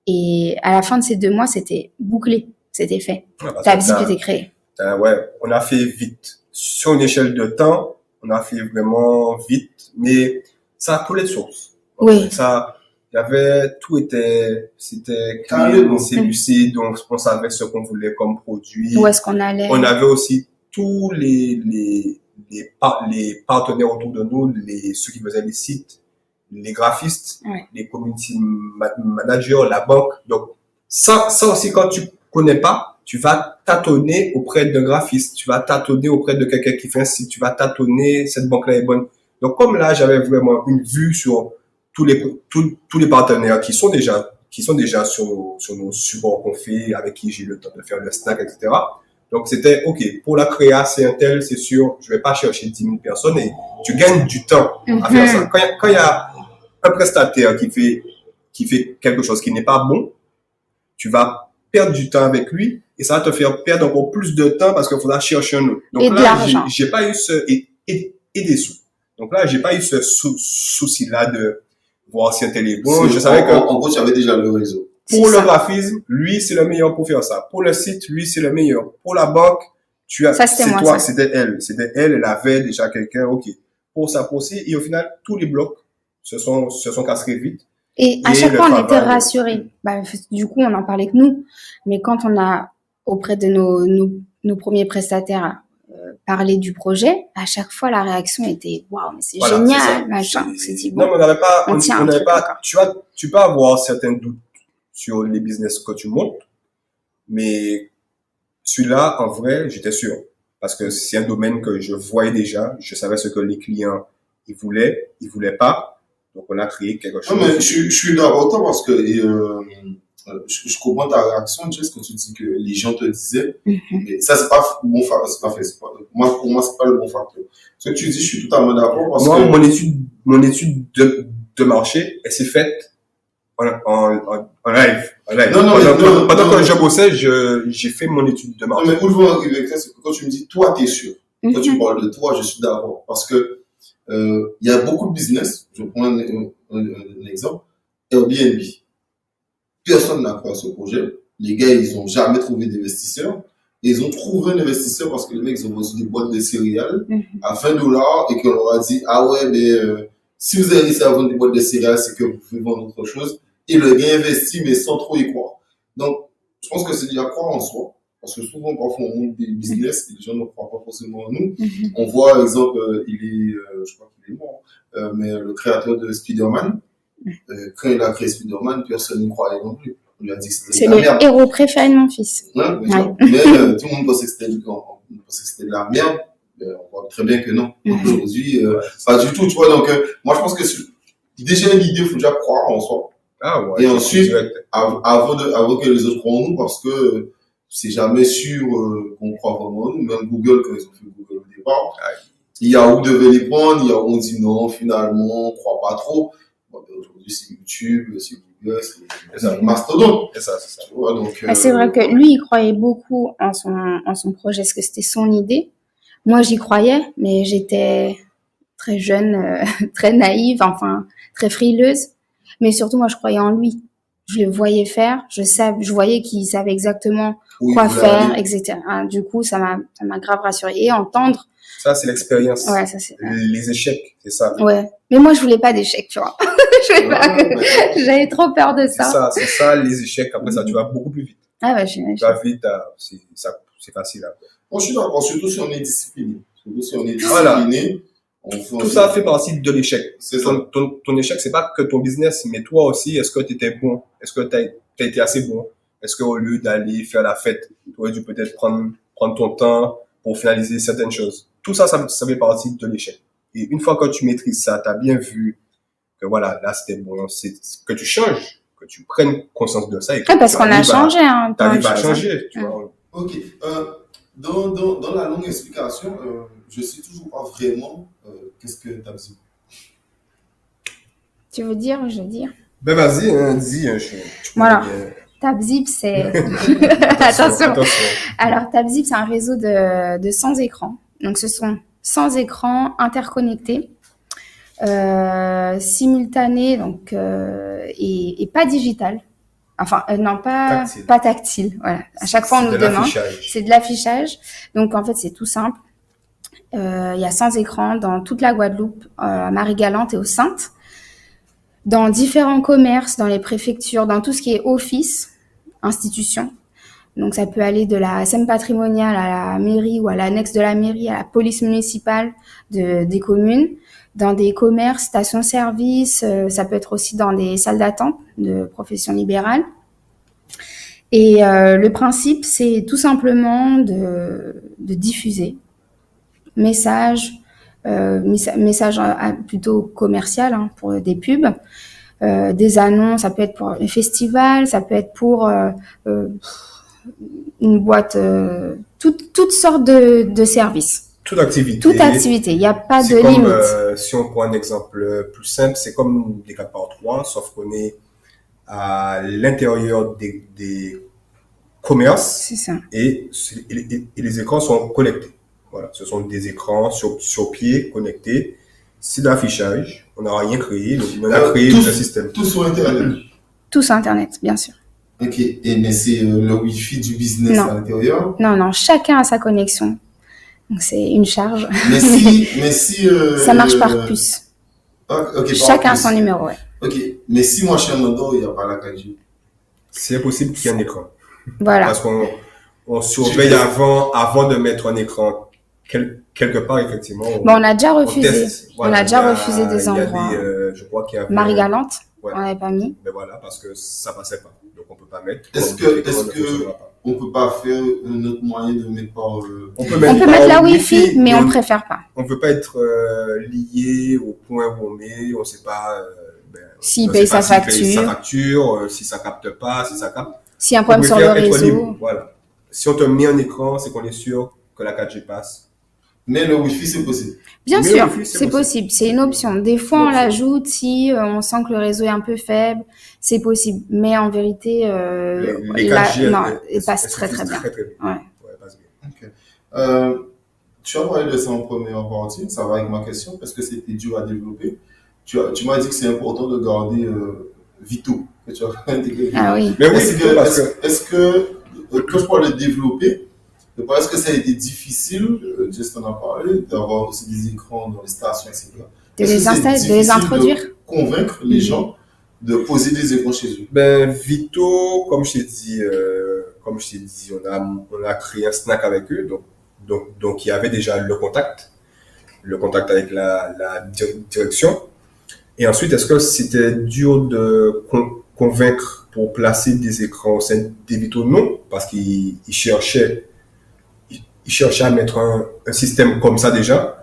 Et à la fin de ces 2 mois, c'était bouclé, c'était fait. Ouais, parce que TabZip était créé. ouais, on a fait vite. Sur une échelle de temps, on a fait vraiment vite, mais ça a coulé de source. Oui. Ça, il y avait, c'était Carrément. c'est lucide, donc on savait ce qu'on voulait comme produit. Où est-ce qu'on allait? On avait aussi tous les partenaires autour de nous, ceux qui faisaient les sites, les graphistes, Ouais. les community managers, la banque. Donc, ça aussi, quand tu connais pas, tu vas tâtonner auprès d'un graphiste, tu vas tâtonner auprès de quelqu'un qui fait un site, tu vas tâtonner, cette banque-là est bonne. Donc, comme là, j'avais vraiment une vue sur tous les partenaires qui sont déjà sur nos supports qu'on fait, avec qui j'ai le temps de faire le snack, etc. Donc, c'était, OK, pour la créa, c'est un tel, c'est sûr, je vais pas chercher 10 000 personnes et tu gagnes du temps à faire ça. Quand il y a un prestataire qui fait quelque chose qui n'est pas bon, tu vas perdre du temps avec lui et ça va te faire perdre encore plus de temps parce qu'il faudra chercher un autre. Donc Et de là, l'argent. j'ai pas eu et des sous. Donc là, j'ai pas eu ce souci-là de voir si un tel est bon. Je savais que, En gros, tu avais déjà le réseau. Pour C'est le ça. graphisme, lui, c'est le meilleur pour faire ça. Pour le site, lui, c'est le meilleur. Pour la banque, Ça, c'était c'est moi, toi, ça. c'était elle. C'était elle, elle avait déjà quelqu'un, ok. Pour ça, pour ci. Et au final, tous les blocs se sont cassés vite. Et à Et chaque le fois, on était travail, rassurés. Bah, du coup, on n'en parlait que nous. Mais quand on a, auprès de nos premiers prestataires, parlé du projet, à chaque fois, la réaction était waouh, mais c'est Voilà, c'est ça. génial, machin. On s'est dit, Non, bon, mais on n'avait pas, on tient on un n'avait truc pas, encore. tu peux avoir certains doutes sur les business que tu montes, mais celui-là, en vrai, j'étais sûr. Parce que c'est un domaine que je voyais déjà, je savais ce que les clients, ils voulaient pas. Donc, on a créé quelque Non, chose. mais je suis d'accord avec toi parce que je comprends ta réaction, Jess, quand tu dis que les gens te disaient, mais ça, c'est pas bon facteur, moi, pour moi, c'est pas le bon facteur. Ce que tu dis, je suis totalement d'accord parce Moi, que, mon étude de marché, elle s'est faite en live. Non, non, mais non, Pendant non. que je bossais, j'ai fait mon étude de non, marché. mais où je veux arriver avec ça, c'est que quand tu me dis, toi, t'es sûr. Quand tu Mhm. parles de toi, je suis d'accord. Parce que, il y a beaucoup de business. Je prends un exemple. Airbnb. Personne n'a cru à ce projet. Les gars, ils ont jamais trouvé d'investisseur. Et ils ont trouvé un investisseur parce que les mecs, ils ont reçu des boîtes de céréales à $20 et qu'on leur a dit, ah ouais, mais si vous avez réussi à vendre des boîtes de céréales, c'est que vous pouvez vendre autre chose. Et le gars investit, mais sans trop y croire. Donc, je pense que c'est déjà croire en soi. Parce que souvent, parfois, on monte des business et les gens ne croient pas forcément en nous. On voit, par exemple, je crois qu'il est mort, mais le créateur de Spider-Man, quand il a créé Spider-Man, personne n'y croyait non plus. On lui a dit que c'était C'est de la le merde. héros préféré de mon fils. Ouais, bien sûr. Ouais. Mais tout le monde pensait que c'était de la merde. Mais on voit très bien que non. Aujourd'hui, pas du tout, tu vois. Donc, moi, je pense que déjà, l'idée, il faut déjà croire en soi. Ah ouais. Et ensuite, direct. avant que les autres croient en nous, parce que c'est jamais sûr qu'on croit vraiment en nous. Même Google, quand ils ont fait Google au départ, Yahoo devait les prendre, Yahoo on dit non, finalement, on croit pas trop. Bon, ben, aujourd'hui, c'est YouTube, c'est Google, c'est Mastodon. C'est ça, c'est ça. Tu vois, donc, Bah, c'est vrai que lui, il croyait beaucoup en son projet, parce que c'était son idée. Moi, j'y croyais, mais j'étais très jeune, très naïve, enfin, très frileuse. Mais surtout, moi, je croyais en lui. Je le voyais faire, je voyais qu'il savait exactement où il quoi voulait faire, aller. etc. Du coup, ça m'a grave rassurée. Et entendre, Ça, c'est l'expérience. ouais, ça c'est, Les échecs, c'est ça. ouais. Mais moi, je voulais pas d'échec, tu vois. Je voulais pas que- J'avais trop peur de ça. C'est ça, les échecs. Après ça, tu vas beaucoup plus vite. Ah ouais, Tu vas vite, c'est facile. Après. Moi, je suis d'accord, surtout si on est discipliné. Surtout si on est Voilà. discipliné, on fait Tout ça fait partie de l'échec. C'est ça. Ton échec, c'est pas que ton business, mais toi aussi, est-ce que tu étais bon? Est-ce que tu as été assez bon? Est-ce qu'au lieu d'aller faire la fête, tu aurais dû peut-être prendre ton temps pour finaliser certaines choses? Tout ça, ça fait partie de l'échec. Et une fois que tu maîtrises ça, tu as bien vu que voilà, là, c'était bon, c'est que tu changes, que tu prennes conscience de ça. Et que Ouais, parce tu qu'on a arrives changé, hein. Tu arrives plein à de choses, hein. changer, tu vois. Ok. Dans la longue explication, je sais toujours pas vraiment qu'est-ce que tu as dit. Tu veux dire, je veux dire. Ben vas-y, hein, dis. Tu Voilà. connais bien. TabZip, c'est... Attention. Attention. Alors, TabZip, c'est un réseau de 100 écrans. Donc, ce sont 100 écrans interconnectés, simultanés, donc, et pas digital. Enfin, non, Tactile. pas tactile. Voilà. À chaque fois, on C'est nous de demande. l'affichage. C'est de l'affichage. Donc, en fait, c'est tout simple. Il y a 100 écrans dans toute la Guadeloupe, à Marie-Galante et aux Saintes, dans différents commerces, dans les préfectures, dans tout ce qui est office, institution. Donc, ça peut aller de la SEM patrimoniale à la mairie ou à l'annexe de la mairie, à la police municipale des communes, dans des commerces, stations-service, ça peut être aussi dans des salles d'attente de profession libérale. Et le principe, c'est tout simplement de diffuser message plutôt commercial, hein, pour des pubs, des annonces, ça peut être pour les festivals, ça peut être pour une boîte, toutes sortes de services. Toute activité. Toute activité, il n'y a pas de C'est comme, limite. si on prend un exemple plus simple, c'est comme des 4x3, sauf qu'on est à l'intérieur des commerces C'est ça. et les écrans sont connectés. Voilà, ce sont des écrans sur pied connectés. C'est de l'affichage. On n'a rien créé, donc on a créé Tous- le système. Tout sur Internet. Tout sur Internet, bien sûr. Ok, mais c'est le Wi-Fi du business Non. à l'intérieur. Non, chacun a sa connexion. Donc, c'est une charge. Mais si Ça marche par puce. Ok, Chacun a par son puce. numéro, ouais. Ok, mais si moi je suis en Andorre, il n'y a pas la 4G. C'est impossible qu'il y ait un écran. Voilà. Parce qu'on surveille avant de mettre un écran quelque part, effectivement. Bon, on a déjà refusé. teste. On a déjà refusé des endroits. Je crois qu'il y avait. Marie-Galante, Ouais. on n'avait pas mis. Mais voilà, parce que ça passait pas. Donc, on peut pas mettre. Est-ce que on peut pas faire un autre moyen de mettre par On peut On peut mettre la Wi-Fi, mais on préfère pas. On peut pas être lié au point où on est. On sait pas. S'il on paye sait pas sa s'il paye sa facture, facture, si ça capte pas, si ça capte. s'il y a un On problème sur le préfère être réseau. libre. Voilà. Si on te met un écran, c'est qu'on est sûr que la 4G passe. Mais le Wi-Fi, c'est possible. Bien Mais sûr, le Wi-Fi, c'est possible. C'est une option. Des fois, on l'ajoute si on sent que le réseau est un peu faible. C'est possible. Mais en vérité, Les 4G, il passe très bien. Très bien. Ouais. Ouais, passe bien. Ok. Tu as parlé de ça en première partie, ça va avec ma question, parce que c'était dur à développer. Tu m'as dit que c'est important de garder Vito, que tu as intégré. Ah oui. Mais oui, Est-ce que, quand je parle de développer, est-ce que ça a été difficile, Just en a parlé, d'avoir aussi des écrans dans les stations, etc. De Est-ce les que c'est installer, de les difficile introduire. de convaincre les gens de poser des écrans chez eux? Vito, comme je t'ai dit, on a créé un snack avec eux, donc il y avait déjà le contact avec la direction. Et ensuite, est-ce que c'était dur de convaincre pour placer des écrans au sein des Vito? Non, parce qu'ils cherchaient à mettre un système comme ça déjà,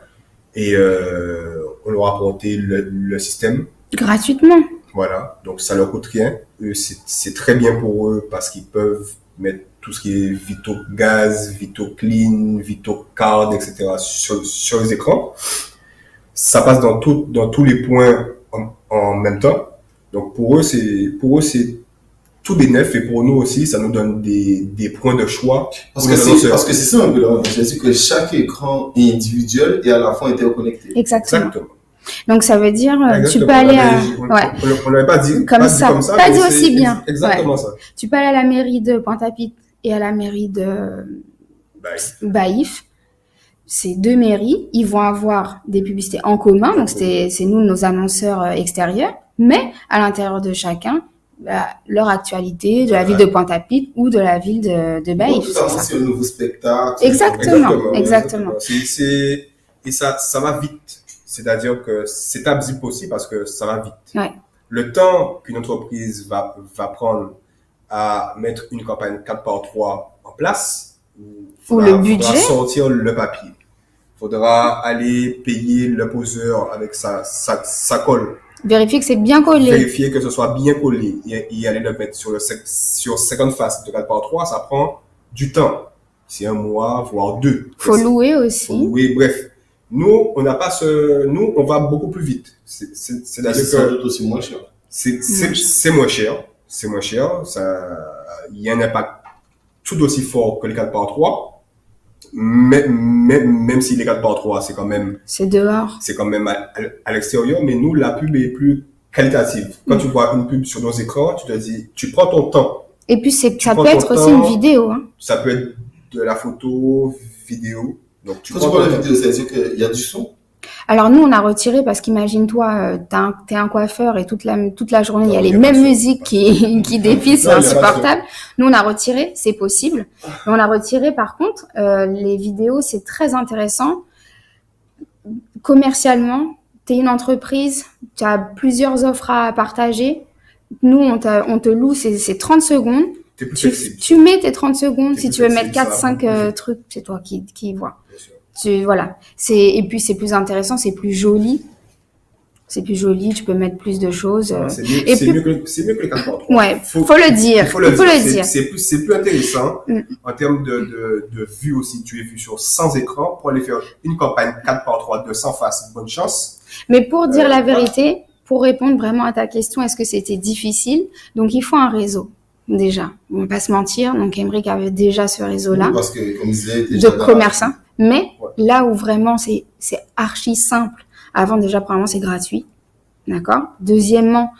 et on leur a apporté le système. Gratuitement. Voilà, donc ça leur coûte rien. Eux, c'est très bien pour eux parce qu'ils peuvent mettre tout ce qui est Vito Gaz, Vito Clean, Vito Card, etc. sur les écrans. Ça passe dans tous les points en même temps. Donc pour eux c'est tout bénef, et pour nous aussi ça nous donne des points de choix. Parce que c'est ça un peu là. C'est-à-dire que chaque écran est individuel et à la fois interconnecté. Exactement. Donc ça veut dire tu peux aller on l'avait pas dit comme ça, pas dit aussi bien. Exactement ça. Tu peux aller à la mairie de Pointe-à-Pitre et à la mairie de Baïf. Ces deux mairies, ils vont avoir des publicités en commun, donc c'est nous nos annonceurs extérieurs, mais à l'intérieur de chacun, leur actualité de la ville de Pointe-à-Pitre ou de la ville de Baïf. C'est un nouveau spectacle. Exactement. Et ça va vite. C'est-à-dire que c'est abusif aussi parce que ça va vite. Ouais. Le temps qu'une entreprise va prendre à mettre une campagne 4x3 en place, le budget, faudra sortir le papier. Faudra aller payer le poseur avec sa colle. Vérifier que c'est bien collé. Vérifier que ce soit bien collé et aller le mettre sur 50 faces de 4x3, ça prend du temps. C'est un mois, voire 2. Faut louer aussi. Bref. Nous, on n'a pas nous, on va beaucoup plus vite. C'est-à-dire que sans doute aussi moins cher. C'est moins cher. C'est moins cher. Il y a un impact tout aussi fort que les 4x3. Même si les 4x3, c'est dehors. C'est quand même à l'extérieur, mais nous, la pub est plus qualitative. Quand tu vois une pub sur nos écrans, tu te dis, tu prends ton temps. Et puis, ça peut être aussi une vidéo, hein. Ça peut être de la photo, vidéo. Donc, quand tu vois la vidéo, ça veut dire qu'il y a du son? Alors, nous, on a retiré parce qu'imagine-toi, t'es un coiffeur et toute la journée, il y a les mêmes musiques qui défilent, c'est insupportable. Nous, on a retiré, c'est possible. Mais on a retiré, par contre, les vidéos, c'est très intéressant. Commercialement, t'es une entreprise, tu as plusieurs offres à partager. Nous, on te loue, c'est 30 secondes. Tu mets tes 30 secondes. Si tu veux mettre 4-5 trucs, c'est toi qui vois. Voilà. Et puis, c'est plus intéressant, c'est plus joli. C'est plus joli, tu peux mettre plus de choses. C'est mieux que les 4x3. Ouais, faut le dire. Faut le dire. C'est plus intéressant. En termes de vues aussi, tu es vu sur 100 écrans pour aller faire une campagne 4x3 de 100 faces. Bonne chance. Mais pour dire la vérité, pour répondre vraiment à ta question, est-ce que c'était difficile? Donc, il faut un réseau. Déjà, on va pas se mentir. Donc, Emric avait déjà ce réseau-là. Parce que, comme je disais, de commerçants. Mais là où vraiment c'est archi simple. Avant, déjà, premièrement, c'est gratuit. D'accord? Deuxièmement,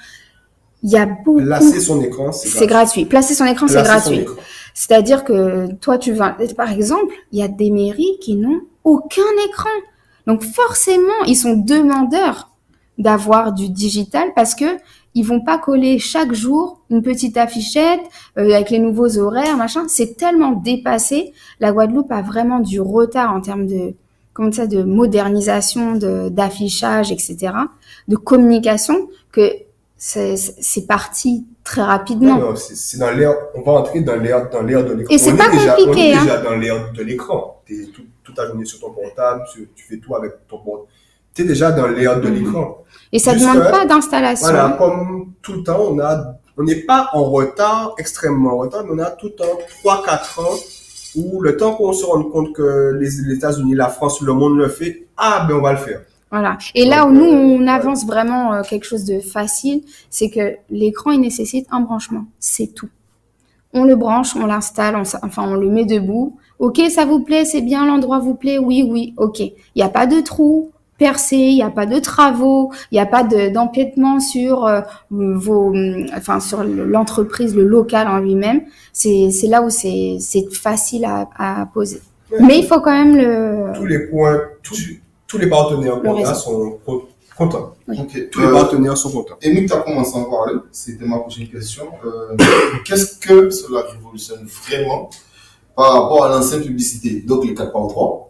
Il y a beaucoup. Placer son écran, C'est gratuit. Placer son écran, c'est Placer son gratuit. écran. C'est-à-dire que toi, tu vas, par exemple, il y a des mairies qui n'ont aucun écran. Donc forcément, ils sont demandeurs d'avoir du digital parce que ils vont pas coller chaque jour une petite affichette avec les nouveaux horaires, machin. C'est tellement dépassé. La Guadeloupe a vraiment du retard en termes de, de modernisation, d'affichage, etc., de communication, que c'est parti très rapidement. Non, c'est dans l'ère, on va entrer dans l'ère de l'écran. Et c'est pas compliqué, on est hein. déjà dans l'ère de l'écran. T'es toute ta journée sur ton portable, tu fais tout avec ton portable. T'es déjà dans l'ère de l'écran. Et ça Juste demande pas d'installation. Voilà, comme tout le temps, on n'est pas en retard, extrêmement en retard, mais on a tout le temps 3-4 ans où le temps qu'on se rende compte que les États-Unis, la France, le monde le fait, on va le faire. Voilà. Et là où nous, on avance vraiment quelque chose de facile, c'est que l'écran, il nécessite un branchement. C'est tout. On le branche, on l'installe, on le met debout. Ok, ça vous plaît, c'est bien, l'endroit vous plaît, oui, ok. Il n'y a pas de trou percé, il n'y a pas de travaux, il n'y a pas d'empiètement sur sur l'entreprise, le local en lui-même. C'est là où c'est facile à poser. Ouais. Mais il faut quand même tous les points, tous les partenaires qu'on a sont contents. Oui. Okay. Tous les partenaires sont contents. Émile, tu as commencé à en parler, c'était ma prochaine question. Qu'est-ce que cela révolutionne vraiment par rapport à l'ancienne publicité, donc les 4x3,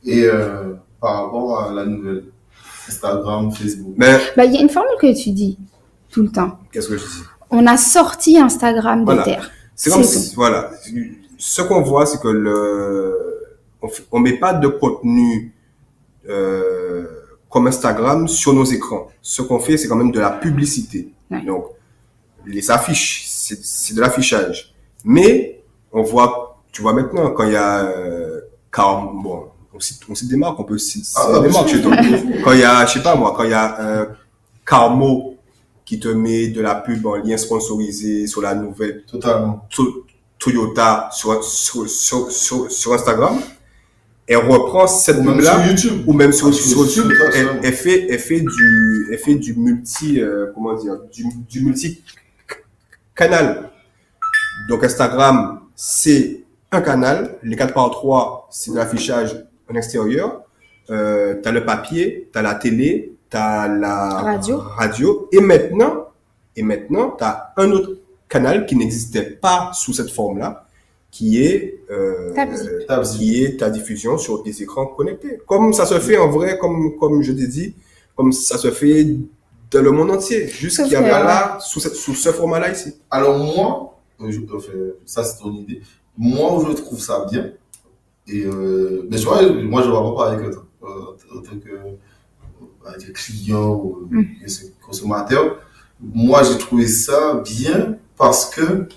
et par rapport à la nouvelle Instagram, Facebook? Il y a une formule que tu dis tout le temps. Qu'est-ce que je dis? On a sorti Instagram de terre. C'est comme si, voilà. Ce qu'on voit, c'est que on met pas de contenu comme Instagram sur nos écrans. Ce qu'on fait, c'est quand même de la publicité. Ouais. Donc, les affiches, c'est de l'affichage. Mais, tu vois maintenant, quand il y a, on cite des marques, on peut citer des marques chez toi. Quand il y a, je sais pas moi, quand il y a Carmo qui te met de la pub en lien sponsorisé sur la nouvelle Toyota sur Instagram, elle reprend cette pub-là, ou même sur YouTube, elle fait du multi, du multi-canal. Donc Instagram, c'est un canal, les 4x3, c'est de l'affichage en extérieur, t'as le papier, t'as la télé, t'as la radio, et maintenant, t'as un autre canal qui n'existait pas sous cette forme-là, qui est ta diffusion sur des écrans connectés. Comme ça se fait en vrai, comme je t'ai dit, comme ça se fait dans le monde entier, juste qu'il y avait là, sous ce format-là ici. Alors moi, ça c'est ton idée, moi où je trouve ça bien, et mais tu vois, moi je ne vois pas pareil que toi, en tant que client ou consommateur. Moi j'ai trouvé ça bien parce que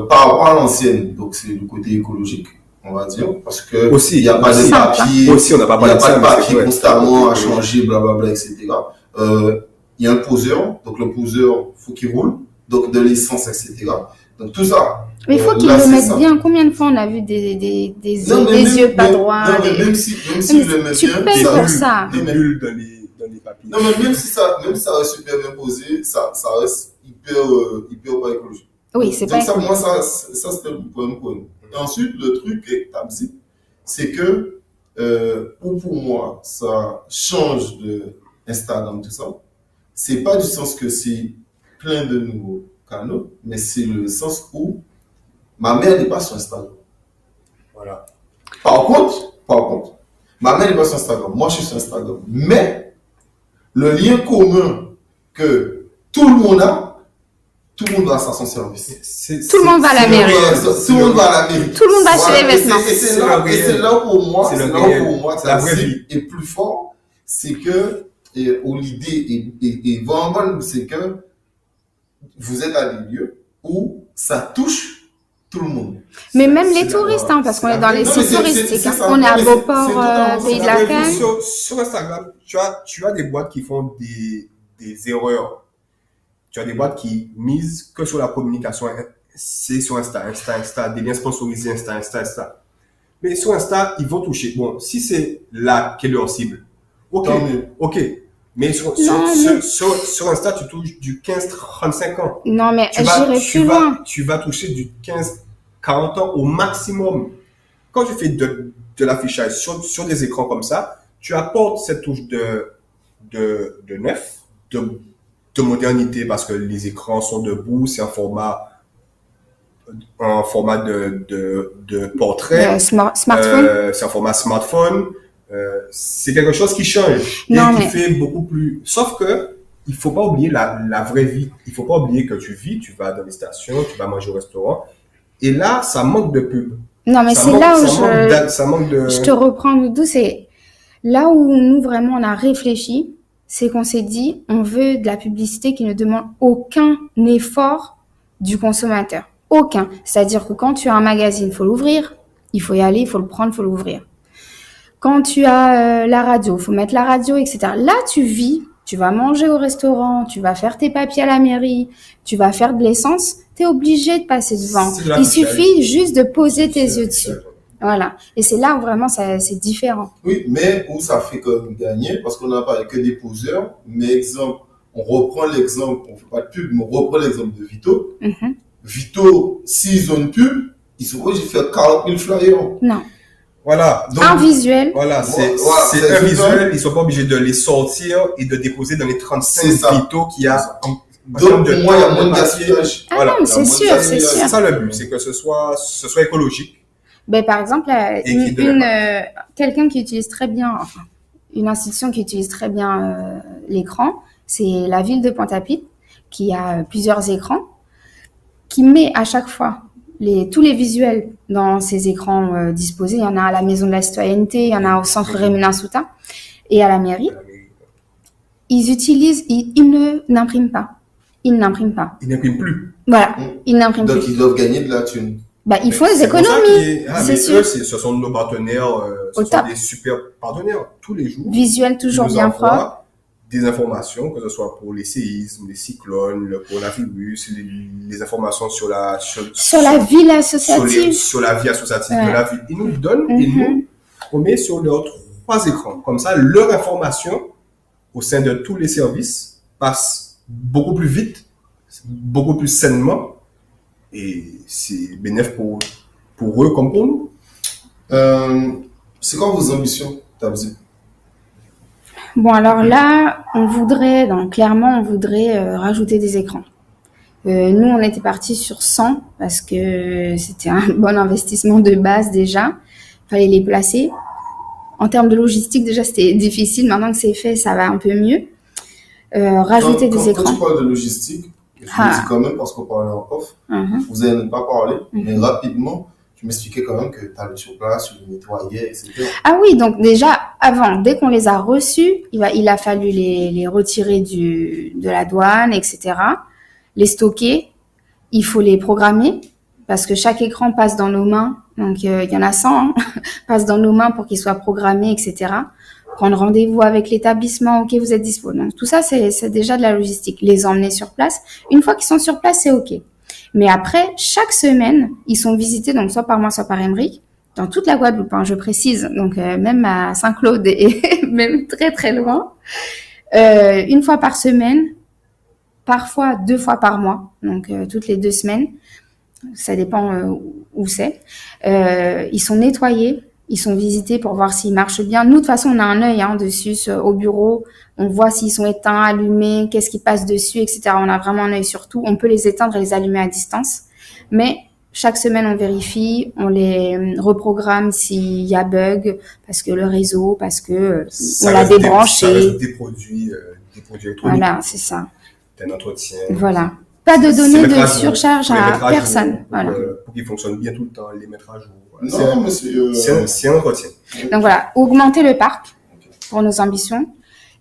par rapport à l'ancienne, donc c'est le côté écologique, on va dire, parce que il n'y a pas de papier, aussi on n'a pas de papier constamment à changer, blablabla, etc. Il y a un poseur, donc le poseur faut qu'il roule, donc de l'essence, etc. Donc tout ça. Mais il faut qu'ils le mettent bien. Combien de fois on a vu des yeux pas droits? Non, mais même si le met tu bien, payes pour ça. Des bulles dans les papiers. Non, mais même si ça reste super bien posé, ça reste hyper pas écologique. Oui, c'est donc pas ça, moi, ça c'était le point. Et ensuite, le truc avec Tabzi, c'est que, pour moi, ça change de Instagram, tout ça. C'est pas du sens que c'est plein de nouveaux canaux, mais c'est le sens où ma mère n'est pas sur Instagram. Voilà. Par contre, ma mère n'est pas sur Instagram. Moi, je suis sur Instagram. Mais, le lien commun que tout le monde a, tout le monde va à son service. Tout le monde va à la mairie. Tout le monde va à la mairie. Tout le monde va acheter les vêtements. Et c'est là pour moi, c'est la vraie vie. Et plus fort, c'est que, où l'idée est vraiment bonne, c'est que vous êtes à des lieux où ça touche tout le monde. Mais même les touristes, parce qu'on est dans les sites touristiques. On est à Beauport, Pays de la Canne. Sur Instagram, tu as des boîtes qui font des erreurs. Tu as des boîtes qui misent que sur la communication. C'est sur Insta, des liens sponsorisés, Insta. Mais sur Insta, ils vont toucher. Bon, si c'est là qu'est leur cible, ok. Mais sur Insta, tu touches du 15-35 ans. Non, mais j'irai plus loin. Tu vas toucher du 15-40 ans au maximum. Quand tu fais de l'affichage sur des écrans comme ça, tu apportes cette touche de neuf, de modernité, parce que les écrans sont debout, c'est un format de portrait. Smartphone. C'est un format smartphone. C'est quelque chose qui change et qui fait beaucoup plus. Sauf que il faut pas oublier la vraie vie. Il faut pas oublier que tu vas dans les stations, tu vas manger au restaurant. Et là, ça manque de pub. Non, mais c'est là où je te reprends, Doudou. C'est là où nous, vraiment, on a réfléchi. C'est qu'on s'est dit, on veut de la publicité qui ne demande aucun effort du consommateur. Aucun. C'est-à-dire que quand tu as un magazine, il faut l'ouvrir, il faut y aller, il faut le prendre, il faut l'ouvrir. Quand tu as la radio, il faut mettre la radio, etc. Là, tu vis, tu vas manger au restaurant, tu vas faire tes papiers à la mairie, tu vas faire de l'essence, tu es obligé de passer devant. Il suffit juste de poser tes yeux dessus. Voilà. Et c'est là où vraiment c'est différent. Oui, mais où ça fait quand même gagner, parce qu'on n'a pas que des poseurs. Mais exemple, on reprend l'exemple, on fait pas de pub, mais on reprend l'exemple de Vito. Mm-hmm. Vito, s'ils ont une pub, ils sont obligés de faire 40 000 flyers. Non. Voilà. Donc, un visuel. Voilà, c'est un visuel. Ils sont pas obligés de les sortir et de déposer dans les 35 Vito qu'il y a. Donc, pour moi, il y a moins de gaspillage. Ah voilà. Non, c'est sûr, c'est sûr. C'est ça le but, c'est que ce soit écologique. Ben, par exemple, quelqu'un qui utilise très bien, enfin, une institution qui utilise très bien l'écran, c'est la ville de Pointe-à-Pitre, qui a plusieurs écrans, qui met à chaque fois tous les visuels dans ces écrans disposés. Il y en a à la Maison de la Citoyenneté, il y en a au Centre Rémunin-Soutin et à la mairie. Ils n'impriment pas. Ils n'impriment plus. Voilà, ils n'impriment plus. Donc, ils doivent gagner de la thune. Ils font des économies, c'est sûr. Ce sont nos partenaires, ce sont des super partenaires tous les jours. Visuel toujours bien propre. Des informations, que ce soit pour les séismes, les cyclones, le coronavirus, les informations sur la vie associative. Sur la vie associative de la ville. Ils nous donnent et nous, on met sur leurs 3 écrans. Comme ça, leur information au sein de tous les services passe beaucoup plus vite, beaucoup plus sainement. Et c'est bénéfique pour eux comme pour nous. C'est quoi vos ambitions, Tabzi? Bon, alors là, clairement, on voudrait rajouter des écrans. Nous, on était partis sur 100 parce que c'était un bon investissement de base déjà. Il fallait les placer. En termes de logistique, déjà, c'était difficile. Maintenant que c'est fait, ça va un peu mieux. Rajouter des écrans. Quand tu parles de logistique, je le dis quand même parce qu'on parlait en off, vous n'allez même pas parler, mais rapidement, tu m'expliquais quand même que tu allais sur place, tu les nettoyais, etc. Ah oui, donc déjà, dès qu'on les a reçus, il a fallu les retirer de la douane, etc. Les stocker, il faut les programmer, parce que chaque écran passe dans nos mains, donc il y en a 100, passe dans nos mains pour qu'ils soient programmés, etc. Prendre rendez-vous avec l'établissement, ok, vous êtes dispo. Donc tout ça, c'est déjà de la logistique. Les emmener sur place. Une fois qu'ils sont sur place, c'est ok. Mais après, chaque semaine, ils sont visités, donc soit par moi, soit par Emeric, dans toute la Guadeloupe, je précise, donc même à Saint-Claude et même très très loin, une fois par semaine, parfois 2 fois par mois, donc toutes les 2 semaines, ça dépend où c'est. Ils sont nettoyés, ils sont visités pour voir s'ils marchent bien. Nous, de toute façon, on a un œil dessus au bureau. On voit s'ils sont éteints, allumés, qu'est-ce qui passe dessus, etc. On a vraiment un œil sur tout. On peut les éteindre et les allumer à distance. Mais chaque semaine, on vérifie, on les reprogramme s'il y a bug, parce que le réseau, parce que on l'a débranché. Ça reste des produits électroniques. Voilà, c'est ça. Un entretien. Voilà. Pas de données de surcharge à personne. Voilà. Pour qu'ils fonctionnent bien tout le temps, les mettre à jour. Non, mais c'est un entretien. Donc voilà, augmenter le parc pour nos ambitions.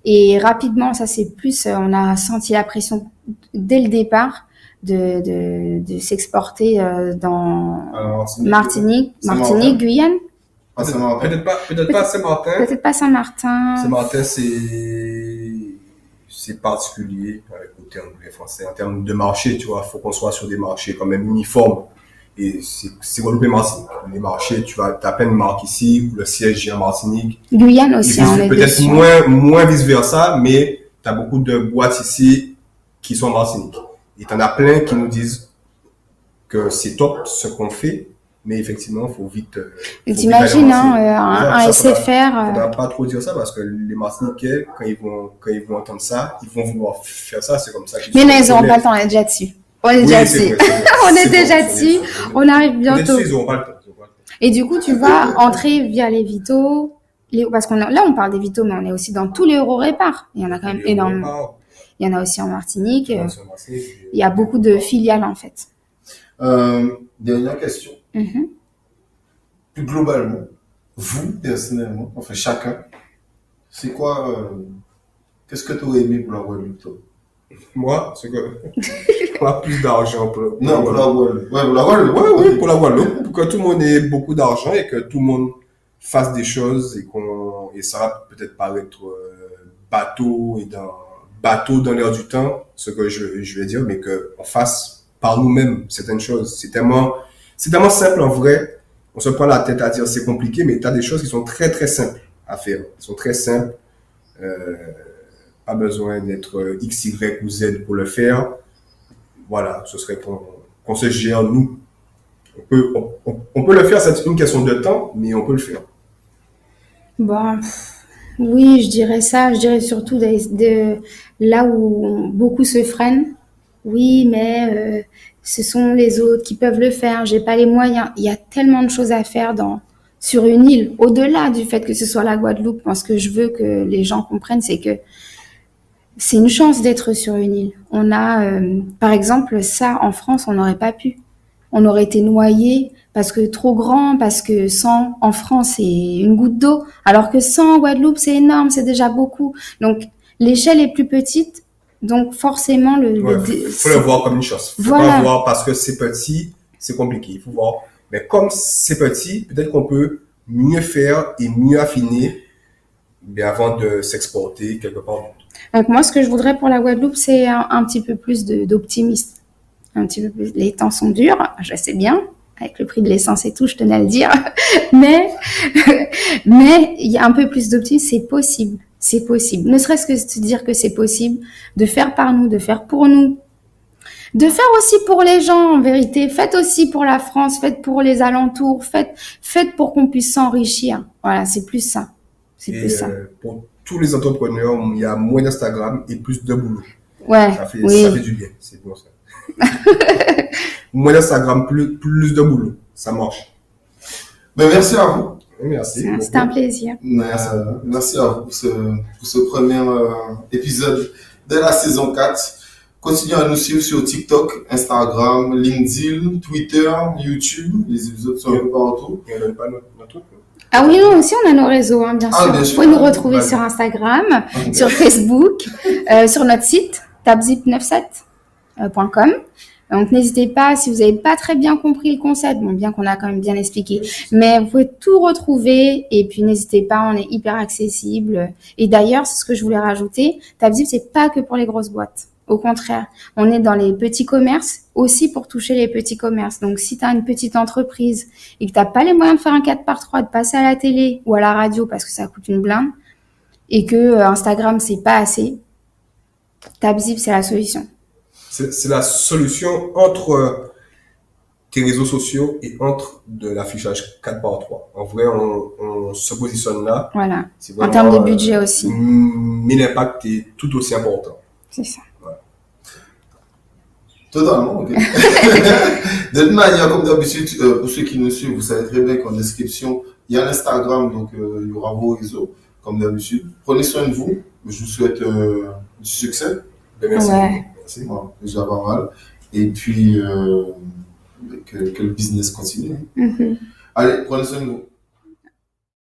Et rapidement, ça c'est plus, on a senti la pression dès le départ de s'exporter dans Martinique, Guyane. Peut-être pas Saint-Martin. Peut-être pas Saint-Martin. Saint-Martin, c'est particulier avec le terme français. En termes de marché, tu vois, il faut qu'on soit sur des marchés quand même uniformes. Et c'est Guadeloupe et Martinique. Les marchés, t'as plein de marques ici, où le siège est en Martinique. Guyane aussi, peut-être moins vice-versa, mais t'as beaucoup de boîtes ici qui sont en Martinique. Et t'en as plein qui nous disent que c'est top ce qu'on fait, mais effectivement, faut vite. T'imagines, un SFR. Faudra pas trop dire ça parce que les Martiniquais, quand ils vont entendre ça, ils vont vouloir faire ça. C'est comme ça qu'ils Mais non, ils n'auront pas le temps, on est déjà dessus. On est déjà dessus. On est déjà dessus. On arrive bientôt. Ils n'auront pas le temps. Et du coup, tu vas entrer via les Vito, parce là, on parle des Vito, mais on est aussi dans tous les Euro-Répar. Il y en a quand même énormément. Il y en a aussi en Martinique. Il y a beaucoup de filiales, en fait. Dernière question. Plus globalement, vous, personnellement, enfin chacun, c'est quoi, qu'est-ce que tu aurais aimé pour la Guadeloupe, toi? Moi, c'est que on a plus d'argent pour Non, pour la Guadeloupe. Ouais, pour la Guadeloupe. Oui, pour la Guadeloupe. Pour que tout le monde ait beaucoup d'argent et que tout le monde fasse des choses et ça va peut-être paraître bateau dans l'air du temps, ce que je vais dire, mais qu'on fasse par nous-mêmes certaines choses. C'est tellement simple en vrai. On se prend la tête à dire c'est compliqué, mais tu as des choses qui sont très très simples à faire. Elles sont très simples. Pas besoin d'être X, Y ou Z pour le faire. Voilà, ce serait qu'on se gère nous. On peut le faire, c'est une question de temps, mais on peut le faire. Bon, oui, je dirais ça. Je dirais surtout de là où beaucoup se freinent. Oui, mais ce sont les autres qui peuvent le faire. J'ai pas les moyens. Il y a tellement de choses à faire sur une île. Au-delà du fait que ce soit la Guadeloupe, moi, ce que je veux que les gens comprennent, c'est que c'est une chance d'être sur une île. On a, par exemple, ça en France, on n'aurait pas pu. On aurait été noyé parce que trop grand, parce que 100 en France, c'est une goutte d'eau, alors que 100 en Guadeloupe, c'est énorme, c'est déjà beaucoup. Donc, l'échelle est plus petite, donc forcément, faut le voir comme une chose. Faut pas voir parce que c'est petit, c'est compliqué. Il faut voir. Mais comme c'est petit, peut-être qu'on peut mieux faire et mieux affiner, mais avant de s'exporter quelque part. Donc moi, ce que je voudrais pour la Guadeloupe, c'est un petit peu plus d'optimisme. Un petit peu plus. Les temps sont durs, je sais bien, avec le prix de l'essence et tout, je tenais à le dire. mais il y a un peu plus d'optimisme, c'est possible. C'est possible. Ne serait-ce que de se dire que c'est possible, de faire par nous, de faire pour nous, de faire aussi pour les gens, en vérité. Faites aussi pour la France, faites pour les alentours, faites pour qu'on puisse s'enrichir. Voilà, c'est plus ça. C'est plus ça. Pour tous les entrepreneurs, il y a moins d'Instagram et plus de boulot. Ouais, ça fait du bien, c'est bon ça. Moins d'Instagram, plus de boulot, ça marche. Ben, merci à vous. Merci. C'était un plaisir. Merci à vous pour ce premier épisode de la saison 4. Continuez à nous suivre sur TikTok, Instagram, LinkedIn, Twitter, YouTube. Les épisodes sont un peu partout. Et on donne pas notre truc. Ah oui, nous aussi, on a nos réseaux, hein, bien sûr. Bien sûr. Vous pouvez nous retrouver sur Instagram, sur Facebook, sur notre site, tabzip97.com. Donc, n'hésitez pas, si vous n'avez pas très bien compris le concept, bon, bien qu'on a quand même bien expliqué, mais vous pouvez tout retrouver et puis n'hésitez pas, on est hyper accessible. Et d'ailleurs, c'est ce que je voulais rajouter, Tabzip, c'est pas que pour les grosses boîtes. Au contraire, on est dans les petits commerces aussi pour toucher les petits commerces. Donc, si tu as une petite entreprise et que tu n'as pas les moyens de faire un 4x3, de passer à la télé ou à la radio parce que ça coûte une blinde et que Instagram, c'est pas assez, Tabzip, c'est la solution. C'est la solution entre tes réseaux sociaux et entre de l'affichage 4x3. En vrai, on se positionne là. Voilà. Vraiment, en termes de budget aussi. Mais l'impact est tout aussi important. C'est ça. Voilà. Totalement, ok. De toute manière, comme d'habitude, pour ceux qui nous suivent, vous savez très bien qu'en description, il y a l'Instagram, donc il y aura vos réseaux, comme d'habitude. Prenez soin de vous. Je vous souhaite du succès. Merci. Ouais. Merci. Bon, déjà pas mal. Et puis, que le business continue. Mm-hmm. Allez, prenez soin de vous.